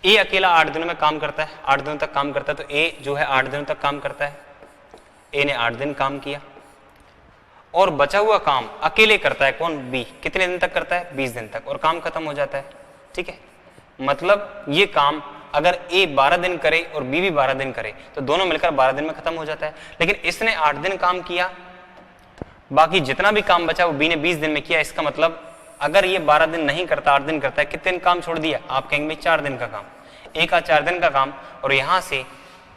ए अकेला 8 दिनों में काम करता है, 8 दिनों तक काम करता है, तो ए जो है 8 दिनों तक काम करता है। ए ने 8 दिन काम किया और बचा हुआ काम अकेले करता है कौन? बी। कितने दिन तक करता है? 20 दिन तक, और काम खत्म हो जाता है। ठीक है, मतलब ये काम अगर ए 12 दिन करे और बी भी 12 दिन करे तो दोनों मिलकर 12 दिन में खत्म हो जाता है। लेकिन इसने 8 दिन काम किया, बाकी जितना भी काम बचा वो बी ने 20 दिन में किया। इसका मतलब अगर ये 12 दिन नहीं करता, 8 दिन करता है, कितने दिन काम छोड़ दिया? आप कहेंगे 4 दिन का काम। ए का 4 दिन का काम और यहां से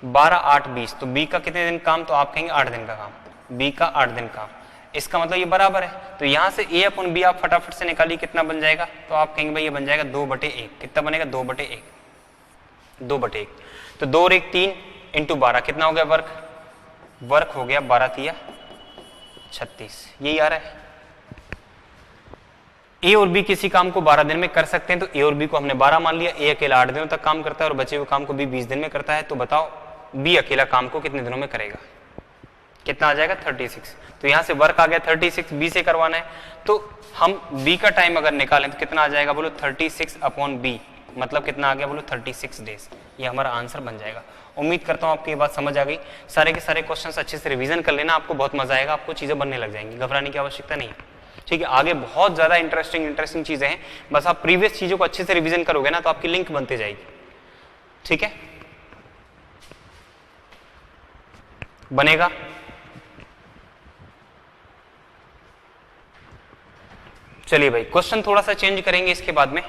12 8 20, तो बी का कितने दिन काम? तो आप कहेंगे 8 दिन का काम, बी का 8 दिन काम। इसका मतलब ये बराबर है। तो यहां से ए अपन बी आप फटाफट से निकालिए, कितना बन जाएगा? तो आप कहेंगे भाई ये बन जाएगा 2/1। कितना बनेगा? 2/1, 2/1। तो 2 और 1 3 इंटू 12 कितना हो गया? वर्क हो गया 12 तिया 36। यही आ रहा है। ए और बी किसी काम को 12 दिन में कर सकते हैं, तो ए और बी को हमने 12 मान लिया। ए अकेला 8 दिनों तक काम करता है और बचे हुए काम को बी 20 दिन में करता है। तो बताओ बी अकेला काम को कितने दिनों में करेगा? कितना आ जाएगा 36। तो यहां से वर्क आ गया 36, बी से करवाना है, तो हम बी का टाइम अगर निकालें तो कितना आ जाएगा बोलो 36/b, मतलब कितना आ गया बोलो 36 डेज। ये हमारा आंसर बन जाएगा। उम्मीद करता हूं आपको ये बात समझ आ गई। सारे के सारे क्वेश्चंस अच्छे से रिवीजन कर लेना, आपको बहुत मजा आएगा, आपको चीजें बनने लग जाएंगी, घबराने की आवश्यकता नहीं है, ठीक है। आगे बहुत ज्यादा इंटरेस्टिंग चीजें हैं, बस आप प्रीवियस चीजों को अच्छे से रिवीजन करोगे ना तो आपकी लिंक बनती जाएगी, ठीक है। बनेगा? चलिए भाई, क्वेश्चन थोड़ा सा चेंज करेंगे इसके बाद में।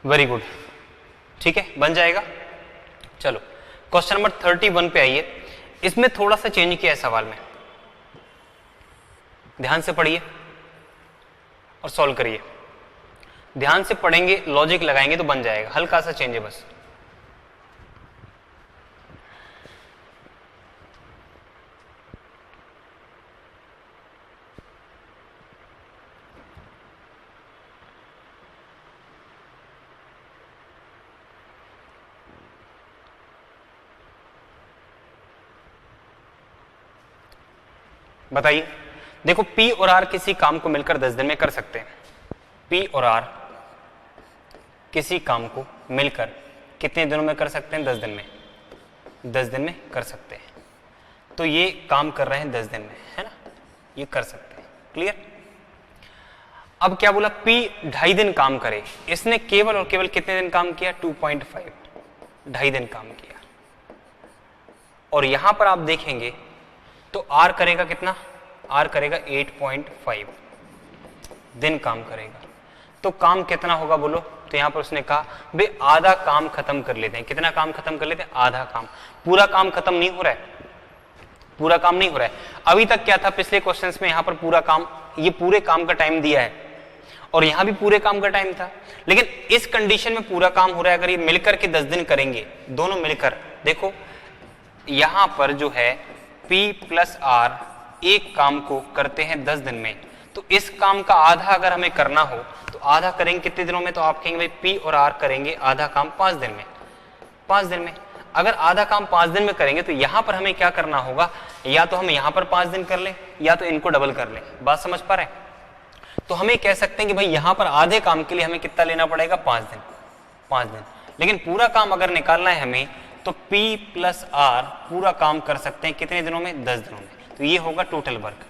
वेरी गुड, ठीक है, बन जाएगा। चलो क्वेश्चन नंबर 31 पे आइए। इसमें थोड़ा सा चेंज किया है सवाल में, ध्यान से पढ़िए और सॉल्व करिए। ध्यान से पढ़ेंगे, लॉजिक लगाएंगे तो बन जाएगा। हल्का सा चेंज है बस। बताइए, देखो P और R किसी काम को मिलकर 10 दिन में कर सकते हैं। P और R किसी काम को मिलकर कितने दिनों में कर सकते हैं? 10 दिन में। 10 दिन में कर सकते हैं। तो ये काम कर रहे हैं 10 दिन में, है ना, ये कर सकते हैं। क्लियर? अब क्या बोला? P 2.5 दिन काम करे। इसने केवल और केवल कितने दिन काम किया? 2.5, 2.5 दिन काम किया। और यहां पर आप देखेंगे तो R करेगा कितना? R करेगा 8.5 दिन काम करेगा। तो काम कितना होगा बोलो? तो यहां पर उसने कहा भाई आधा काम खत्म कर लेते हैं। कितना काम खत्म कर लेते हैं? आधा काम। पूरा काम खत्म नहीं हो रहा है, पूरा काम नहीं हो रहा है। अभी तक क्या था पिछले क्वेश्चंस में? यहां पर पूरा काम, ये पूरे काम का टाइम दिया है और यहां भी पूरे काम का टाइम था, लेकिन इस कंडीशन में पूरा काम हो रहा है। अगर ये मिलकर के 10 दिन करेंगे, दोनों मिलकर, देखो यहां पर जो है P प्लस R एक काम को करते हैं 10 दिन में, तो इस काम का आधा अगर हमें करना हो तो आधा करेंगे कितने दिनों में? तो आप कहेंगे भाई P और R करेंगे आधा काम 5 दिन में। 5 दिन में अगर आधा काम 5 दिन में करेंगे तो यहां पर हमें क्या करना होगा? या तो हम यहां पर 5 दिन कर लें या तो इनको डबल कर लें। बात समझ पा रहे हैं? तो हमें कह सकते हैं कि भाई यहां पर आधे काम के लिए हमें कितना लेना पड़ेगा? 5 दिन। 5 दिन। लेकिन पूरा काम अगर निकालना है हमें तो P प्लस R पूरा काम कर सकते हैं कितने दिनों में? 10 दिनों में। तो ये होगा टोटल वर्क,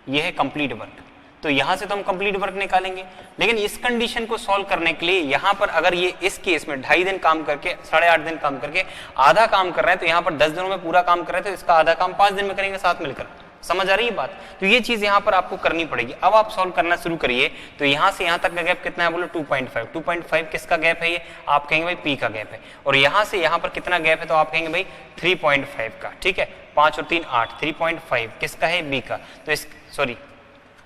ये है कंप्लीट वर्क। तो यहां से तो हम कंप्लीट वर्क निकालेंगे, लेकिन इस कंडीशन को सॉल्व करने के लिए यहां पर अगर ये इस केस में 2.5 दिन काम करके 8.5 दिन काम करके आधा काम कर रहे हैं, तो यहां पर 10 दिनों में पूरा काम कर रहे हैं, तो इसका आधा काम 5 दिन में करेंगे साथ मिलकर। समझ आ रही है बात? तो ये चीज यहां पर आपको करनी पड़ेगी। अब आप सॉल्व करना शुरू करिए। तो यहां से यहां तक का गैप कितना है बोलो? 2.5। 2.5 किसका गैप है? ये आप कहेंगे भाई P का गैप है। और यहां से यहां पर कितना गैप है? तो आप कहेंगे भाई 3.5 का। ठीक है, 5 और 3 8। 3.5 किसका है? B का। तो इस सॉरी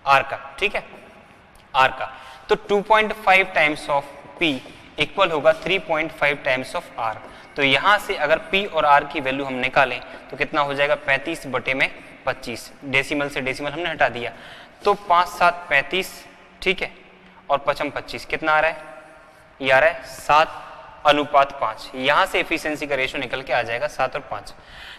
R का। ठीक है, R का। तो 2.5 टाइम्स ऑफ P इक्वल होगा 3.5 टाइम्स ऑफ R। तो यहां से अगर P और R की वैल्यू हम निकालें तो कितना हो जाएगा? 35/25। डेसिमल से डेसिमल हमने हटा दिया, तो 5 7 35, ठीक है, और 5 25 कितना आ रहा है? ये आ रहा है 7:5। यहां से एफिशिएंसी का रेशियो निकल के आ जाएगा 7 और 5।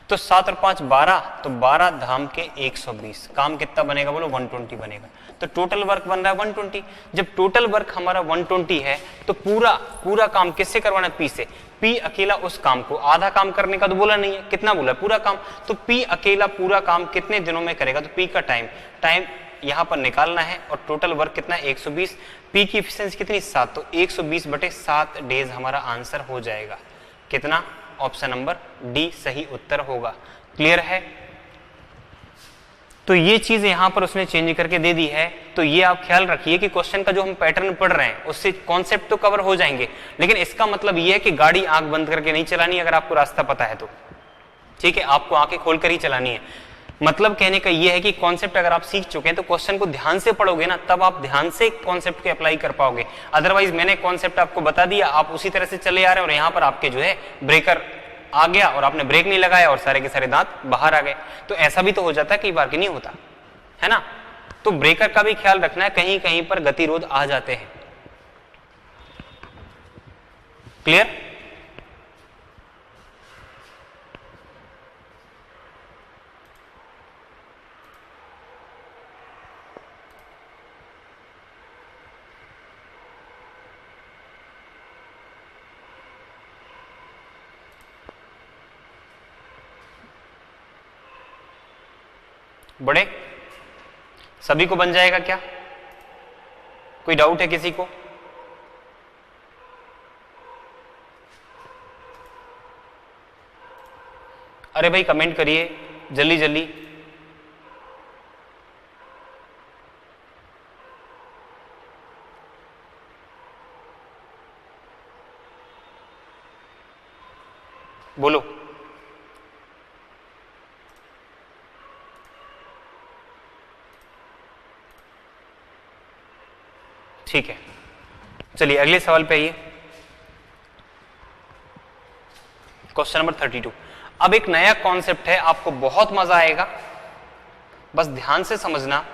तो 7 और 5 12, तो 12 धाम के 120। काम कितना बनेगा बोलो? 120 बनेगा। तो टोटल वर्क बन रहा है 120। जब टोटल वर्क हमारा 120 है तो पूरा काम किससे करवाना है? P से। P अकेला उस काम को, आधा काम करने का तो बोला नहीं है, कितना बोला? पूरा काम। तो P अकेला पूरा काम कितने दिनों में करेगा? तो P का टाइम यहां पर निकालना है और टोटल वर्क कितना है? 120। P की एफिशिएंसी कितनी? 7। तो 120/7 डेज हमारा आंसर हो जाएगा। कितना? ऑप्शन नंबर डी सही उत्तर होगा। क्लियर है? तो ये चीज यहां पर उसने चेंज करके दे दी है। तो ये आप ख्याल रखिए कि क्वेश्चन का जो हम पैटर्न पढ़ रहे हैं उससे कॉन्सेप्ट तो कवर हो जाएंगे, लेकिन इसका मतलब ये है कि गाड़ी आंख बंद करके नहीं चलानी अगर आपको रास्ता पता है तो। ठीक है, आपको आंखें खोलकर ही चलानी है। मतलब कहने का ये है कि कॉन्सेप्ट अगर आप सीख चुके हैं तो क्वेश्चन को ध्यान से पढ़ोगे ना, तब आप ध्यान से कॉन्सेप्ट को अप्लाई कर पाओगे। अदरवाइज मैंने कॉन्सेप्ट आपको बता दिया, आप उसी तरह से चले आ रहे हैं और यहाँ पर आपके जो है ब्रेकर आ गया और आपने ब्रेक नहीं लगाया और सारे के सारे दांत बाहर आ गए। तो ऐसा भी तो हो जाता है कई बार, कि नहीं होता है ना। तो ब्रेकर का भी ख्याल रखना है, कहीं कहीं पर गतिरोध आ जाते हैं। क्लियर? बड़े सभी को बन जाएगा क्या? कोई डाउट है किसी को? अरे भाई कमेंट करिए जल्दी जल्दी। बोलो। ठीक है, चलिए अगले सवाल पे आइए। Question number 32। अब एक नया कॉन्सेप्ट है, आपको बहुत मजा आएगा, बस ध्यान से समझना।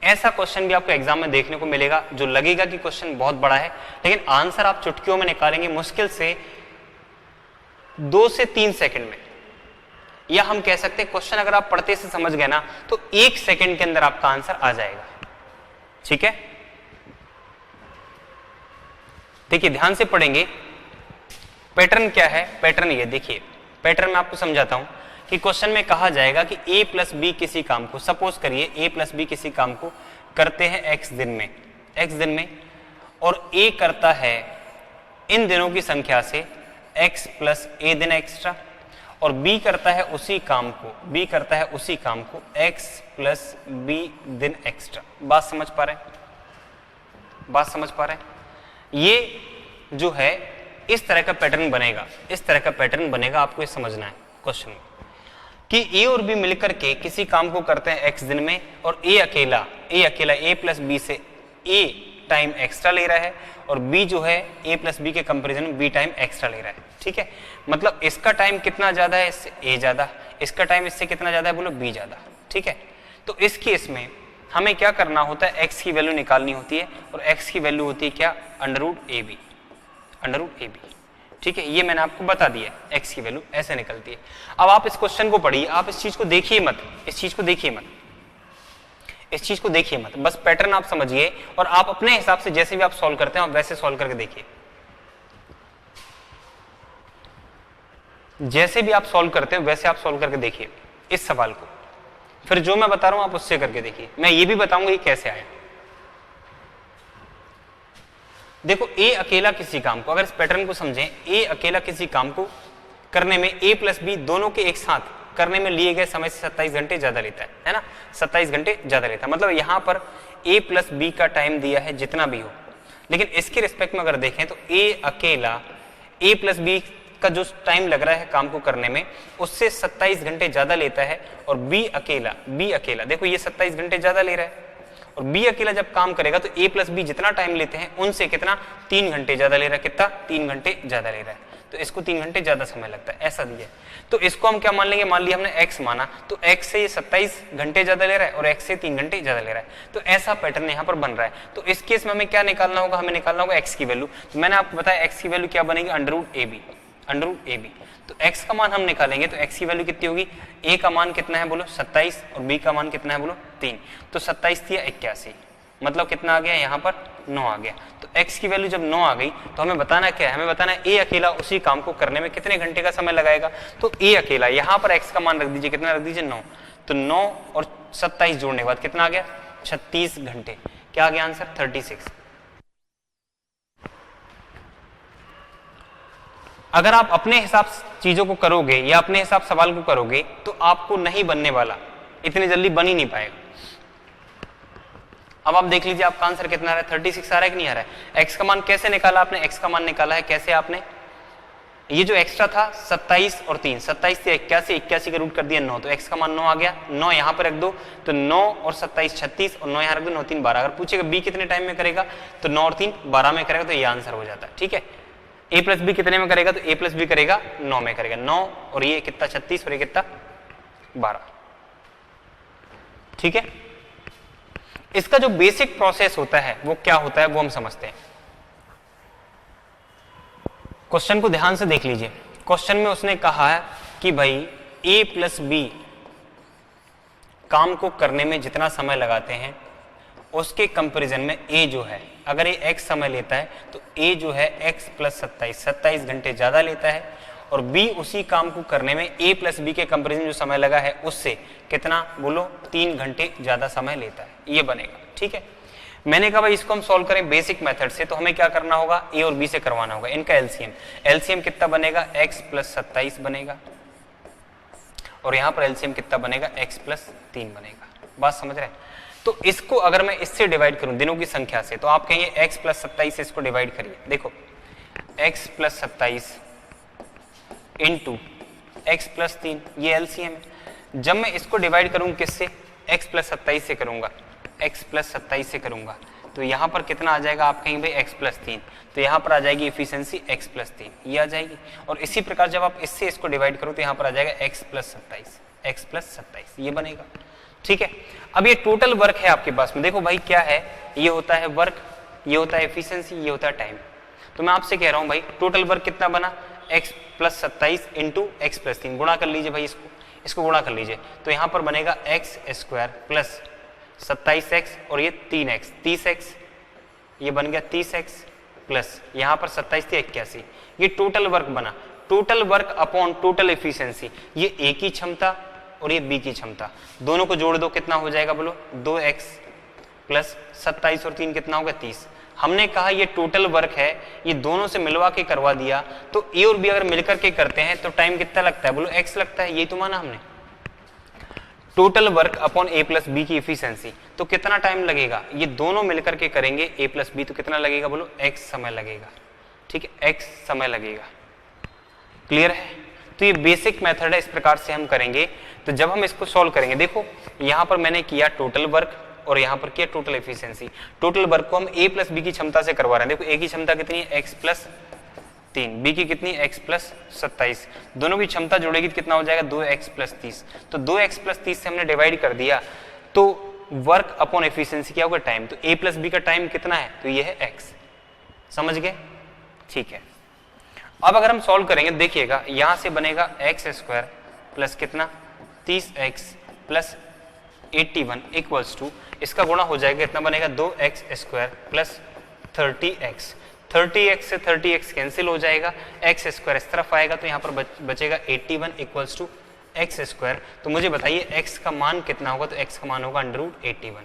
ऐसा क्वेश्चन भी आपको एग्जाम में देखने को मिलेगा जो लगेगा कि क्वेश्चन बहुत बड़ा है, लेकिन आंसर आप चुटकियों में निकालेंगे, मुश्किल से 2 से 3 सेकंड में। या हम कह सकते हैं क्वेश्चन अगर आप पढ़ते से समझ गए ना तो 1 सेकंड के अंदर आपका आंसर आ जाएगा। ठीक है, देखिए ध्यान से पढ़ेंगे। पैटर्न क्या है? पैटर्न ये देखिए, पैटर्न मैं आपको समझाता हूं कि क्वेश्चन में कहा जाएगा कि a प्लस बी किसी काम को, सपोज करिए a प्लस बी किसी काम को करते हैं x दिन में, और a करता है इन दिनों की संख्या से x प्लस a दिन एक्स्ट्रा, और b करता है उसी काम को x प्लस b दिन एक्स्ट्रा। बात समझ पा रहे हैं? ये जो है इस तरह का पैटर्न बनेगा, आपको ये समझना है क्वेश्चन में कि a और b मिलकर के किसी काम को करते हैं x दिन में, और a अकेला a प्लस b से a टाइम एक्स्ट्रा ले रहा है, और b जो है a प्लस b के कंपैरिजन में b टाइम एक्स्ट्रा ले रहा है। ठीक है, मतलब इसका टाइम कितना ज्यादा है? इससे a ज्यादा। इसका टाइम इससे कितना ज्यादा है? बोलो b ज्यादा। ठीक है, तो इस केस में हमें क्या करना होता है? x की वैल्यू निकालनी होती है, और x की वैल्यू होती है क्या? Under root A B. ठीक है, ये मैंने आपको बता दिया, x की वैल्यू ऐसे निकलती है। अब आप इस क्वेश्चन को पढ़िए, आप इस चीज को देखिए मत, इस चीज को देखिए मत, बस पैटर्न आप समझिए, और आप अपने हिसाब से जैसे भी आप सॉल्व करते हैं आप वैसे सॉल्व करके देखिए। जैसे भी आप सॉल्व करते हैं वैसे आप सॉल्व करके देखिए इस सवाल को, फिर जो मैं बता रहा हूं आप उससे करके देखिए। मैं ये भी बताऊंगा ये कैसे आया। देखो a अकेला किसी काम को, अगर इस पैटर्न को समझें, a अकेला किसी काम को करने में a प्लस b दोनों के एक साथ करने में लिए गए समय से 27 घंटे ज्यादा लेता है ना, 27 घंटे ज्यादा लेता है। मतलब यहां पर a प्लस b का टाइम दिया है जितना भी हो, लेकिन इसके रिस्पेक्ट में अगर देखें तो a अकेला a प्लस b का जो टाइम लग रहा है काम को करने में उससे 27 घंटे ज्यादा लेता है, और b अकेला देखो ये 27 घंटे ज्यादा ले रहा है, और b अकेला जब काम करेगा तो a प्लस बी जितना टाइम लेते हैं उनसे कितना 3 घंटे ज्यादा ले रहा है। कितना? 3 घंटे ज्यादा ले रहा है, तो इसको 3 घंटे ज्यादा समय लगता है, ऐसा दिया है। तो इसको हम क्या मान लेंगे? मान लिया हमने x माना, तो x से ये 27 घंटे ज्यादा ले रहा है और x से 3 घंटे ज्यादा ले रहा है, तो ऐसा पैटर्न यहाँ पर बन रहा है। तो इस केस में हमें क्या निकालना होगा? हमें निकालना होगा x की वैल्यू। तो मैंने आपको बताया x की वैल्यू क्या बनेगी? Under root A B. तो x का मान हम निकालेंगे तो x की वैल्यू कितनी होगी? a का मान कितना है बोलो? 27, और b का मान कितना है बोलो? 3। तो 27 थी 81, मतलब कितना आ गया? यहाँ पर 9 आ गया। तो x की वैल्यू जब 9 आ गई तो हमें बताना क्या है? हमें बताना है a अकेला उसी काम को करने में कितने घंटे का समय लगाएगा। तो a अकेला, यहाँ पर x का मान रख दीजिए, कितना रख दीजिए? 9। तो 9 और 27 जोड़ने के बाद कितना आ गया? 36 घंटे। क्या आ गया आंसर? 36। अगर आप अपने हिसाब चीजों को करोगे या अपने हिसाब सवाल को करोगे तो आपको नहीं बनने वाला, इतनी जल्दी बन ही नहीं पाएगा। अब आप देख लीजिए आपका आंसर कितना आ रहा है? 36 आ रहा है कि नहीं आ रहा है? x का मान कैसे निकाला आपने? x का मान निकाला है कैसे आपने? ये जो एक्स्ट्रा था 27 और 3, 27 से 81, 81 का रूट कर दिया 9, तो x का मान 9 आ गया। 9 यहाँ पर रख दो तो 9 और 27 36 और 9 यहाँ रख दो, 9 3 12। अगर पूछेगा b कितने टाइम में करेगा तो 9 और 3 12 में करेगा, तो ये आंसर हो जाता है। ठीक है, a प्लस बी कितने में करेगा तो a प्लस बी करेगा 9 में करेगा। 9 और ये कितना 36 और ये कितना 12। ठीक है, इसका जो बेसिक प्रोसेस होता है वो क्या होता है वो हम समझते हैं। क्वेश्चन को ध्यान से देख लीजिए। क्वेश्चन में उसने कहा है कि भाई a प्लस बी काम को करने में जितना समय लगाते हैं उसके कंपैरिजन में a जो है, अगर ये x समय लेता है तो a जो है x प्लस 27 घंटे ज्यादा लेता है, और b उसी काम को करने में a प्लस बी के कंपैरिजन जो समय लगा है उससे कितना बोलो 3 घंटे ज्यादा समय लेता है, ये बनेगा। ठीक है, मैंने कहा भाई इसको हम सॉल्व करें बेसिक मेथड से, तो हमें क्या करना होगा, a और b से करवाना होगा इनका एलसीएम कितना बनेगा x प्लस 27 बनेगा, और यहां पर एलसीएम कितना बनेगा x प्लस 3 बनेगा। बात समझ रहे हैं? तो इसको अगर मैं इससे डिवाइड करूं दिनों की संख्या से, तो आप कहेंगे x प्लस 27 से इसको डिवाइड करिए। देखो x plus 27 into x plus 3, ये एलसीएम है। जब मैं इसको डिवाइड करूं किससे, x प्लस 27 से करूंगा, x प्लस 27 से करूंगा, तो यहां पर कितना आ जाएगा, आप कहेंगे भाई x प्लस 3, तो यहां पर आ जाएगी इफिशिएंसी x प्लस 3, ये आ जाएगी। और इसी प्रकार जब आप इससे इसको डिवाइड करो तो यहां पर आ जाएगा x प्लस 27, ये बनेगा। ठीक है, अब ये टोटल वर्क है आपके पास में। देखो भाई क्या है, ये होता है वर्क, ये होता है एफिशिएंसी, ये होता है टाइम। तो मैं आपसे कह रहा हूं भाई टोटल वर्क कितना बना, x plus 27 into x plus 3, गुणा कर लीजिए भाई, इसको गुणा कर लीजिए, तो यहां पर बनेगा x स्क्वायर प्लस 27x और ये 3x 30x, ये बन गया 30x प्लस यहां पर 27 थी 81, ये टोटल वर्क बना। Total work upon total efficiency, ये a की क्षमता और ये b की क्षमता, दोनों को जोड़ दो कितना हो जाएगा बोलो, 2x प्लस 27 और 3 कितना होगा 30। हमने कहा ये टोटल वर्क है, ये दोनों से मिलवा के करवा दिया, तो a और b अगर मिलकर के करते हैं तो टाइम कितना लगता है बोलो, x लगता है, यही तो माना हमने। Total work upon a plus B की इफिशिएंसी, तो कितना टाइम लगेगा, ये दोनों मिलकर के करेंगे a प्लस बी, तो कितना लगेगा बोलो, x समय लगेगा। ठीक है, x समय लगेगा। क्लियर है? तो ये बेसिक मेथड है, इस प्रकार से हम करेंगे। तो जब हम इसको सॉल्व करेंगे, देखो यहां पर मैंने किया टोटल वर्क और यहां पर किया टोटल एफिशिएंसी। टोटल वर्क को हम a प्लस बी की क्षमता से करवा रहे हैं। देखो a की क्षमता कितनी है, x प्लस 3, b की कितनी है, x प्लस 27, दोनों की क्षमता जोड़ेगी तो कितना हो जाएगा, 2x प्लस 30। तो 2x प्लस 30 से हमने डिवाइड कर दिया, तो वर्क अपॉन एफिशिएंसी क्या होगा, टाइम। तो a प्लस बी का टाइम कितना है, तो ये है x। समझ गए? ठीक है, अब अगर हम सॉल्व करेंगे देखिएगा, यहां से बनेगा x स्क्वायर प्लस कितना 30x प्लस 81 इक्वल्स टू, इसका गुणा हो जाएगा, इतना बनेगा 2x square plus 30x। 30x से 30x कैंसिल हो जाएगा, x स्क्वायर इस तरफ आएगा, तो यहाँ पर बचेगा 81 इक्वल्स टू x स्क्वायर। तो मुझे बताइए x का मान कितना होगा, तो x का मान होगा √81।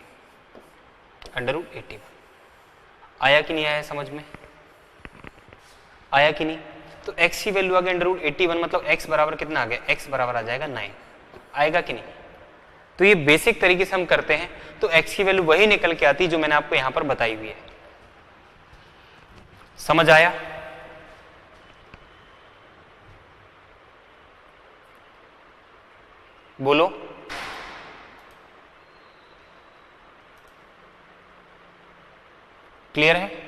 आया कि नहीं आया समझ में? आया कि नहीं? तो x की वैल्यू आ गई √81, मतलब x बराबर कितना आ गया, x बराबर आ जाएगा 9। आएगा कि नहीं? तो ये बेसिक तरीके से हम करते हैं, तो x की वैल्यू वही निकल के आती जो मैंने आपको यहां पर बताई हुई है। समझ आया? बोलो। क्लियर है?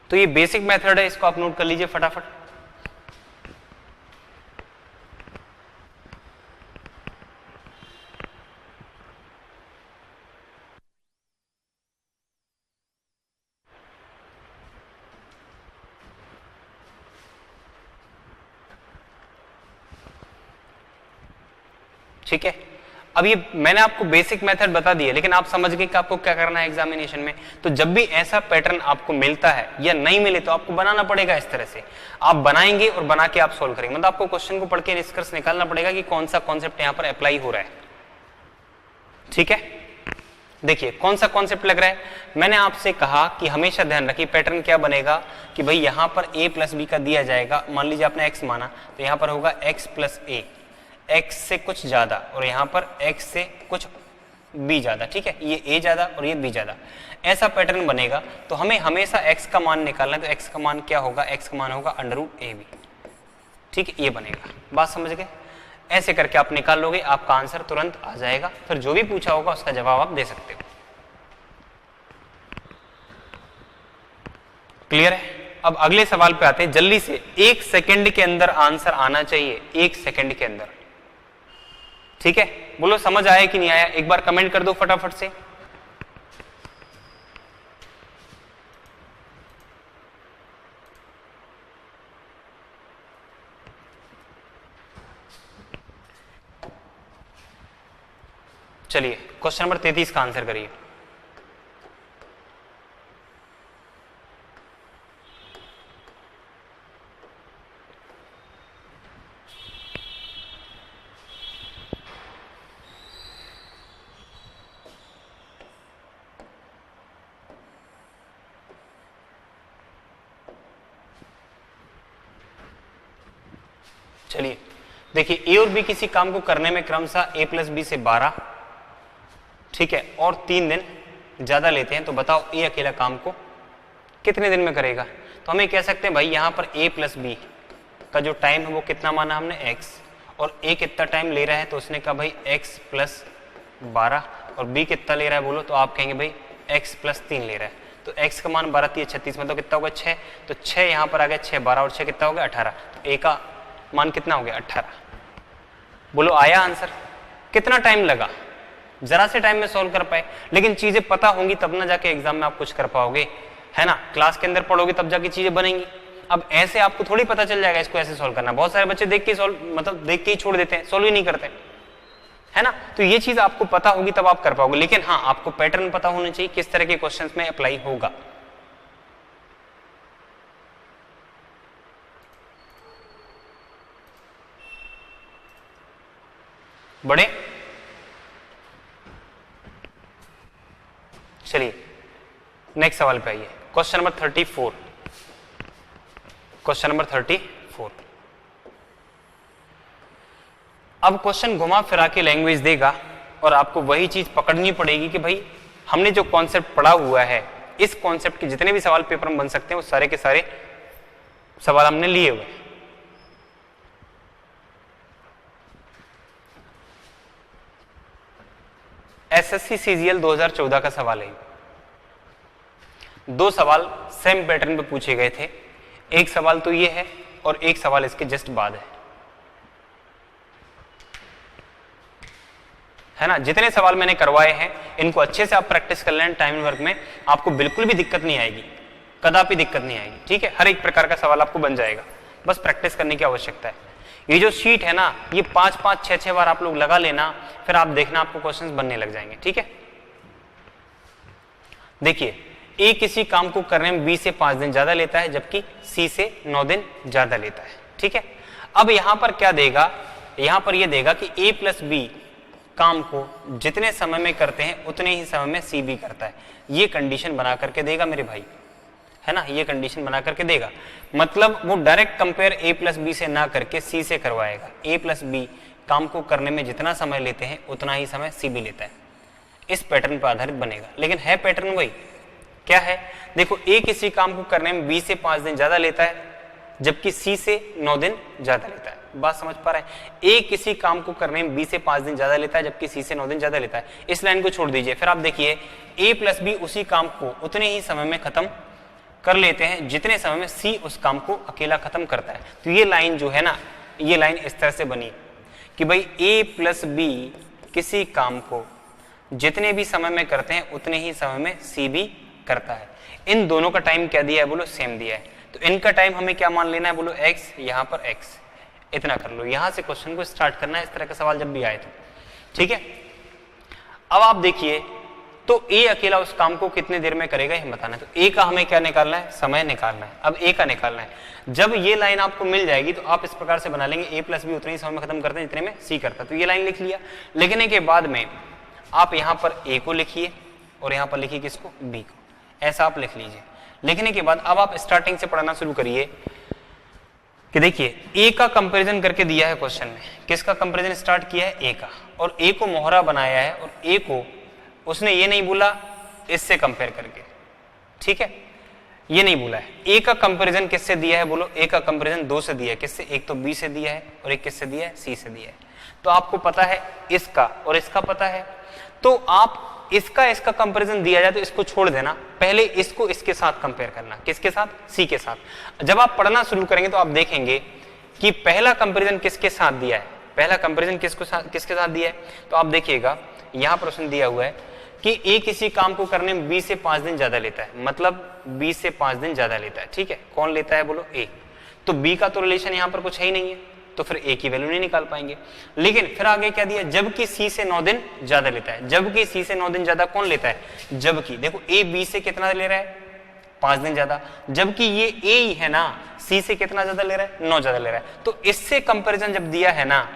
तो ये बेसिक मेथड है, इसको आप नोट कर लीजिए फटाफट। ठीक है, अब ये मैंने आपको बेसिक मेथड बता दिया, लेकिन आप समझ गए कि आपको क्या करना है एग्जामिनेशन में। तो जब भी ऐसा पैटर्न आपको मिलता है या नहीं मिले तो आपको बनाना पड़ेगा इस तरह से। आप बनाएंगे और बना के आप सोल्व करेंगे, मतलब आपको क्वेश्चन को पढ़ के निष्कर्ष निकालना पड़ेगा कि कौन सा कॉन्सेप्ट यहां पर अप्लाई हो रहा है। ठीक है, देखिए कौन सा कॉन्सेप्ट लग रहा है, मैंने आपसे कहा कि हमेशा ध्यान रखिए पैटर्न क्या बनेगा कि भाई यहां पर a प्लस बी का दिया जाएगा, मान लीजिए आपने x माना तो यहां पर होगा x प्लस ए, x से कुछ ज्यादा और यहां पर x से कुछ b ज्यादा, ठीक है, ये a ज्यादा और ये b ज्यादा, ऐसा पैटर्न बनेगा। तो हमें हमेशा x का मान निकालना है, तो x का मान क्या होगा, x का मान होगा √ab, ठीक है, ये बनेगा। बात समझ गए? ऐसे करके आप निकाल लोगे, आपका आंसर तुरंत आ जाएगा, फिर जो भी पूछा होगा उसका जवाब आप दे सकते हो। क्लियर है? अब अगले सवाल पे आते हैं जल्दी से, 1 सेकंड के अंदर आंसर आना चाहिए, 1 सेकंड के अंदर, ठीक है। बोलो समझ आया कि नहीं आया, एक बार कमेंट कर दो फटाफट से। चलिए क्वेश्चन नंबर 33 का आंसर करिए। चलिए देखिए, ए और बी किसी काम को करने में क्रमशः a प्लस बी से 12, ठीक है, और 3 दिन ज्यादा लेते हैं, तो बताओ ए अकेला काम को कितने दिन में करेगा। तो हमें कह सकते हैं भाई यहां पर a प्लस बी का जो टाइम है वो कितना माना हमने x, और a कितना टाइम ले रहा है तो उसने कहा भाई x प्लस 12, और b कितना ले रहा है बोलो, तो आप कहेंगे भाई x प्लस 3 ले रहा है। तो x का मान 12 3 36, मतलब कितना होगा 6, तो 6 यहाँ पर आ गया, 6 12 और 6 कितना हो गया 18, तो a का मान कितना हो गया 18। बोलो आया आंसर? कितना टाइम लगा, जरा से टाइम में सॉल्व कर पाए, लेकिन चीजें पता होंगी तब ना जाके एग्जाम में आप कुछ कर पाओगे, है ना, क्लास के अंदर पढ़ोगे तब जाके चीजें बनेंगी। अब ऐसे आपको थोड़ी पता चल जाएगा इसको ऐसे सॉल्व करना, बहुत सारे बच्चे देख के सॉल्व, मतलब देख के ही छोड़ देते हैं, सॉल्व ही नहीं करते, है ना। तो ये चीज आपको पता होगी तब आप कर पाओगे, लेकिन हाँ आपको पैटर्न पता होना चाहिए किस तरह के क्वेश्चंस में अप्लाई होगा। बड़े चलिए नेक्स्ट सवाल पे आइए, क्वेश्चन नंबर 34। क्वेश्चन नंबर 34, अब क्वेश्चन घुमा फिरा के लैंग्वेज देगा और आपको वही चीज पकड़नी पड़ेगी कि भाई हमने जो कॉन्सेप्ट पढ़ा हुआ है, इस कॉन्सेप्ट के जितने भी सवाल पेपर में बन सकते हैं वो सारे के सारे सवाल हमने लिए हुए हैं। एसएससी सीजीएल 2014 का सवाल है, 2 सवाल सेम पैटर्न पे पूछे गए थे, एक सवाल तो ये है और एक सवाल इसके जस्ट बाद है ना। जितने सवाल मैंने करवाए हैं इनको अच्छे से आप प्रैक्टिस कर लें, टाइम वर्क में आपको बिल्कुल भी दिक्कत नहीं आएगी, कदापि दिक्कत नहीं आएगी, ठीक है। हर एक प्रकार का सवाल आपको बन जाएगा, बस प्रैक्टिस करने की आवश्यकता है। ये जो शीट है ना, ये 5-5 6-6 बार आप लोग लगा लेना, फिर आप देखना आपको क्वेश्चंस बनने लग जाएंगे, ठीक है। देखिए ए किसी काम को करने में बी से 5 दिन ज्यादा लेता है, जबकि सी से 9 दिन ज्यादा लेता है, ठीक है। अब यहां पर क्या देगा, यहां पर यह देगा कि ए प्लस बी काम को जितने समय में करते हैं उतने ही समय में सी भी करता है, ये कंडीशन बना करके देगा मेरे भाई, है ना, ये कंडीशन बना करके देगा। मतलब वो डायरेक्ट कंपेयर ए प्लस बी से ना करके सी से करवाएगा। ए प्लस बी काम को करने में जितना समय लेते हैं उतना ही समय सी भी लेता है, इस पैटर्न पर आधारित बनेगा। लेकिन है पैटर्न वही, क्या है, देखो ए किसी काम को करने में बी से 5 दिन ज्यादा लेता है, जबकि सी से 9 दिन ज्यादा लेता है। बात समझ पा रहे हैं? ए किसी काम को करने में बी से 5 दिन ज्यादा लेता है, जबकि सी से 9 दिन ज्यादा लेता है। इस लाइन को छोड़ दीजिए, फिर आप देखिए ए प्लस बी उसी काम को उतने ही समय में खत्म कर लेते हैं जितने समय में सी उस काम को अकेला खत्म करता है। तो ये लाइन जो है ना, ये लाइन इस तरह से बनी कि भाई ए प्लस बी किसी काम को जितने भी समय में करते हैं उतने ही समय में सी भी करता है। इन दोनों का टाइम क्या दिया है बोलो, सेम दिया है। तो इनका टाइम हमें क्या मान लेना है बोलो, एक्स, यहां पर एक्स, इतना कर लो। यहां से क्वेश्चन को स्टार्ट करना है, इस तरह का सवाल जब भी आए तो, ठीक है। अब आप देखिए, तो ए अकेला उस काम को कितने देर में करेगा ये बताना है। तो ए का हमें क्या निकालना है, समय निकालना है। अब ए का निकालना है। जब ये लाइन आपको मिल जाएगी तो आप इस प्रकार से बना लेंगे, ए प्लस बी उतने ही समय में खत्म करते हैं जितने में सी करता है। तो ये लाइन लिख लिया। लिखने के बाद में आप यहां पर ए को लिखिए, और यहाँ पर लिखिए किसको, बी को, ऐसा आप लिख लीजिए। लिखने के बाद अब आप स्टार्टिंग से पढ़ना शुरू करिए कि देखिए ए का कंपैरिजन करके दिया है क्वेश्चन में, किसका कंपैरिजन स्टार्ट किया है, ए का, और ए को मोहरा बनाया है, और ए को उसने ये नहीं बोला इससे कंपेयर करके, ठीक है, ये नहीं बोला है। ए का कंपैरिजन किससे दिया है, बोलो, ए का कंपैरिजन दो से दिया है, किससे, एक तो बी से दिया है और एक किससे दिया है, सी से दिया है। तो आपको पता है इसका और इसका पता है, तो आप इसका कंपैरिजन दिया जाए तो इसको छोड़ देना, पहले इसको इसके साथ कंपेयर करना, किसके साथ, सी के साथ। जब आप पढ़ना शुरू करेंगे तो आप देखेंगे कि पहला कंपैरिजन किसके साथ दिया है, पहला कंपैरिजन किसके साथ दिया है, तो आप देखिएगा यहां पर उसने दिया हुआ है कि ए किसी काम को करने में 20 से 5 दिन ज्यादा लेता है, मतलब 20 से 5 दिन ज्यादा लेता है, ठीक है, कौन लेता है, बोलो, ए। तो बी का तो रिलेशन यहां पर कुछ है ही नहीं है, तो फिर ए की वैल्यू नहीं निकाल पाएंगे। लेकिन फिर आगे क्या दिया, जबकि सी से 9 दिन ज्यादा लेता है, जबकि सी से 9 दिन ज्यादा कौन लेता है, जबकि देखो ए बी से कितना ले रहा है, 5 दिन ज्यादा, जबकि ये ए ही है ना, सी से कितना ज्यादा ले रहा है, 9 ज्यादा ले रहा है। तो इससे कंपैरिजन जब दिया है ना,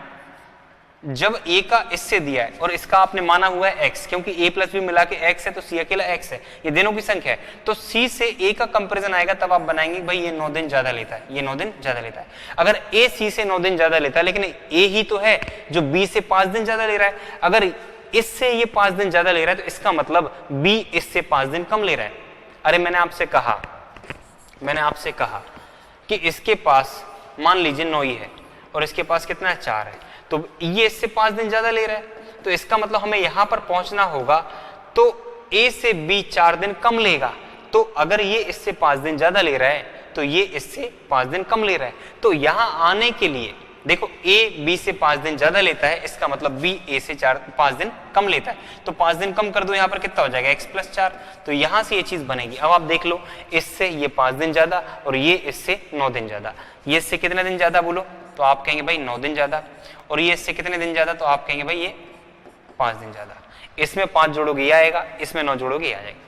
जब ए का इससे दिया है और इसका आपने माना हुआ है एक्स, क्योंकि ए प्लस बी मिला के एक्स है तो सी अकेला एक्स है, ये दोनों की संख्या है, तो सी से ए का कंपैरिजन आएगा तब आप बनाएंगे भाई ये 9 दिन ज्यादा लेता है, ये 9 दिन ज्यादा लेता है। अगर ए सी से 9 दिन ज्यादा लेता है, लेकिन ए ही तो है जो बी से 5 दिन ज्यादा ले रहा है, अगर इससे ये 5 दिन ज्यादा ले रहा है तो इसका मतलब बी इससे 5 दिन कम ले रहा है। अरे मैंने आपसे कहा कि इसके पास मान लीजिए 9 ही है और इसके पास कितना है, 4 है, तो ये इससे 5 दिन ज्यादा ले रहा है, तो इसका मतलब हमें यहां पर पहुंचना होगा तो ए से बी 4 दिन कम लेगा, तो अगर ये इससे 5 दिन ज्यादा ले रहा है तो ये इससे 5 दिन कम ले रहा है। तो यहां आने के लिए देखो ए बी से 5 दिन ज्यादा लेता है, इसका मतलब बी ए से 5 दिन कम लेता है, तो 5 दिन कम कर दो, यहां पर कितना हो जाएगा, x + 4, तो यहां से ये चीज बनेगी। अब आप देख लो, इससे ये 5 दिन ज्यादा और ये इससे 9 दिन ज्यादा, ये इससे कितने दिन ज्यादा बोलो, तो आप कहेंगे भाई 9 दिन ज्यादा, और ये इससे कितने दिन ज्यादा, तो आप कहेंगे भाई ये 5 दिन ज्यादा। इसमें 5 जोड़ोगे ये आएगा, इसमें 9 जोड़ोगे ये आ जाएगा।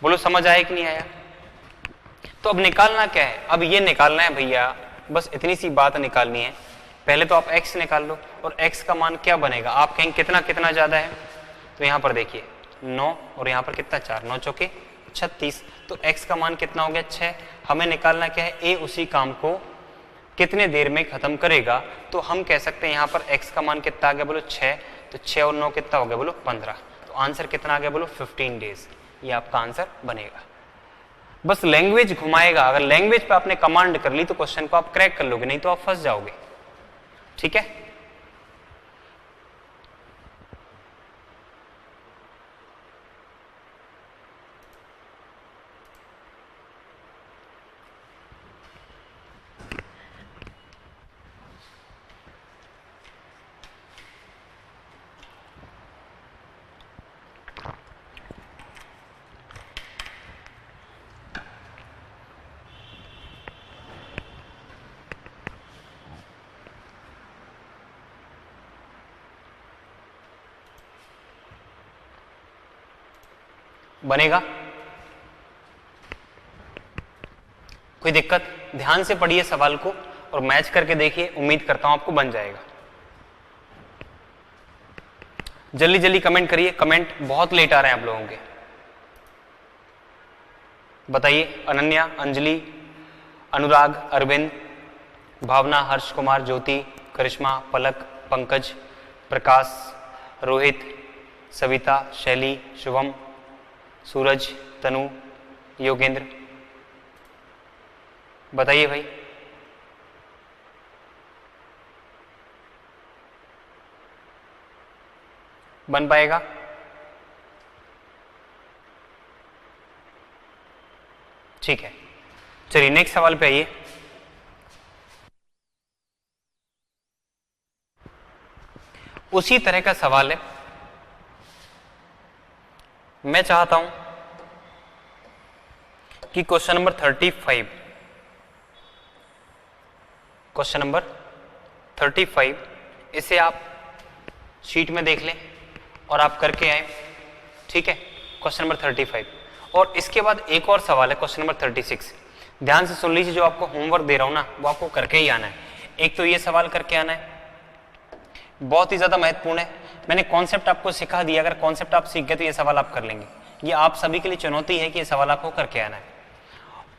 बोलो समझ आया कि नहीं आया। तो अब निकालना क्या है, अब ये निकालना है भैया, बस इतनी सी बात निकालनी है। पहले तो आप x निकाल लो, और x का मान क्या बनेगा, आप कहेंगे कितना कितना ज्यादा है, तो यहां पर देखिए 9 और यहां पर कितना 4, 9 चौके 36, तो x का मान कितना हो गया, 6। हमें निकालना क्या है, a उसी काम को कितने देर में खत्म करेगा, तो हम कह सकते हैं यहां पर x का मान कितना आ गया, बोलो 6, तो 6 और 9 कितना हो गया, बोलो 15, तो आंसर कितना आ गया, बोलो 15 डेज, ये आपका आंसर बनेगा। बस लैंग्वेज घुमाएगा, अगर लैंग्वेज पे आपने कमांड कर ली तो क्वेश्चन को आप क्रैक कर लोगे, नहीं तो आप फंस जाओगे, ठीक है। बनेगा, कोई दिक्कत, ध्यान से पढ़िए सवाल को और मैच करके देखिए, उम्मीद करता हूं आपको बन जाएगा। जल्दी जल्दी कमेंट करिए, कमेंट बहुत लेट आ रहे हैं आप लोगों के। बताइए, अनन्या, अंजलि, अनुराग, अरविंद, भावना, हर्ष कुमार, ज्योति, करिश्मा, पलक, पंकज, प्रकाश, रोहित, सविता, शैली, शुभम, सूरज, तनु, योगेंद्र, बताइए भाई। बन पाएगा? ठीक है, चलिए नेक्स्ट सवाल पे आइए। उसी तरह का सवाल है, मैं चाहता हूं कि क्वेश्चन नंबर 35, क्वेश्चन नंबर 35 इसे आप शीट में देख लें और आप करके आए, ठीक है, क्वेश्चन नंबर 35। और इसके बाद एक और सवाल है, क्वेश्चन नंबर 36। ध्यान से सुन लीजिए, जो आपको होमवर्क दे रहा हूं ना वो आपको करके ही आना है। एक तो ये सवाल करके आना है, बहुत ही ज़्यादा महत्वपूर्ण है। मैंने कॉन्सेप्ट आपको सिखा दिया, अगर कॉन्सेप्ट आप सीख गए तो ये सवाल आप कर लेंगे। ये आप सभी के लिए चुनौती है कि ये सवाल आपको करके आना है।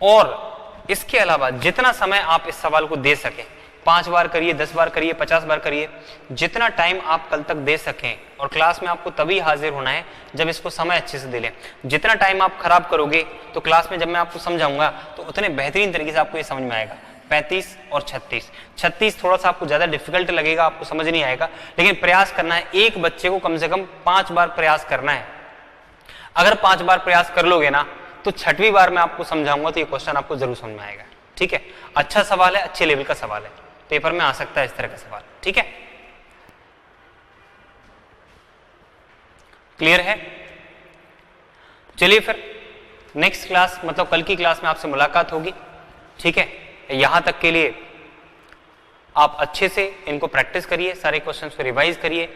और इसके अलावा जितना समय आप इस सवाल को दे सकें, 5 बार करिए, 10 बार करिए, 50 बार करिए, जितना टाइम आप कल तक दे सकें। और क्लास में आपको तभी हाजिर होना है जब इसको समय अच्छे से दे लें। जितना टाइम आप खराब करोगे तो क्लास में जब मैं आपको समझाऊंगा तो उतने बेहतरीन तरीके से आपको ये समझ में आएगा। 35 और 36 थोड़ा सा आपको ज्यादा डिफिकल्ट लगेगा, आपको समझ नहीं आएगा, लेकिन प्रयास करना है। एक बच्चे को कम से कम 5 बार प्रयास करना है। अगर 5 बार प्रयास कर लोगे ना तो 6वीं बार मैं आपको समझाऊंगा तो ये क्वेश्चन आपको जरूर समझ में आएगा। ठीक है, अच्छा सवाल है, अच्छे लेवल का सवाल है, पेपर में आ सकता है इस तरह का सवाल। ठीक है, क्लियर है? चलिए फिर नेक्स्ट क्लास, मतलब कल की क्लास में आपसे मुलाकात होगी। ठीक है, यहां तक के लिए आप अच्छे से इनको प्रैक्टिस करिए, सारे क्वेश्चंस को रिवाइज करिए।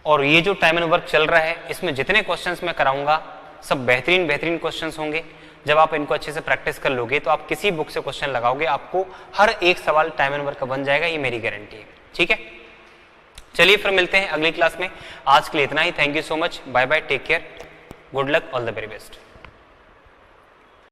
और ये जो टाइम एंड वर्क चल रहा है इसमें जितने क्वेश्चंस मैं कराऊंगा सब बेहतरीन क्वेश्चंस होंगे। जब आप इनको अच्छे से प्रैक्टिस कर लोगे तो आप किसी बुक से क्वेश्चन लगाओगे, आपको हर एक सवाल टाइम एंड वर्क का बन जाएगा, ये मेरी गारंटी है। ठीक है, चलिए फिर मिलते हैं अगली क्लास में। आज के लिए इतना ही। Thank you so much, bye bye, take care, good luck, all the very best.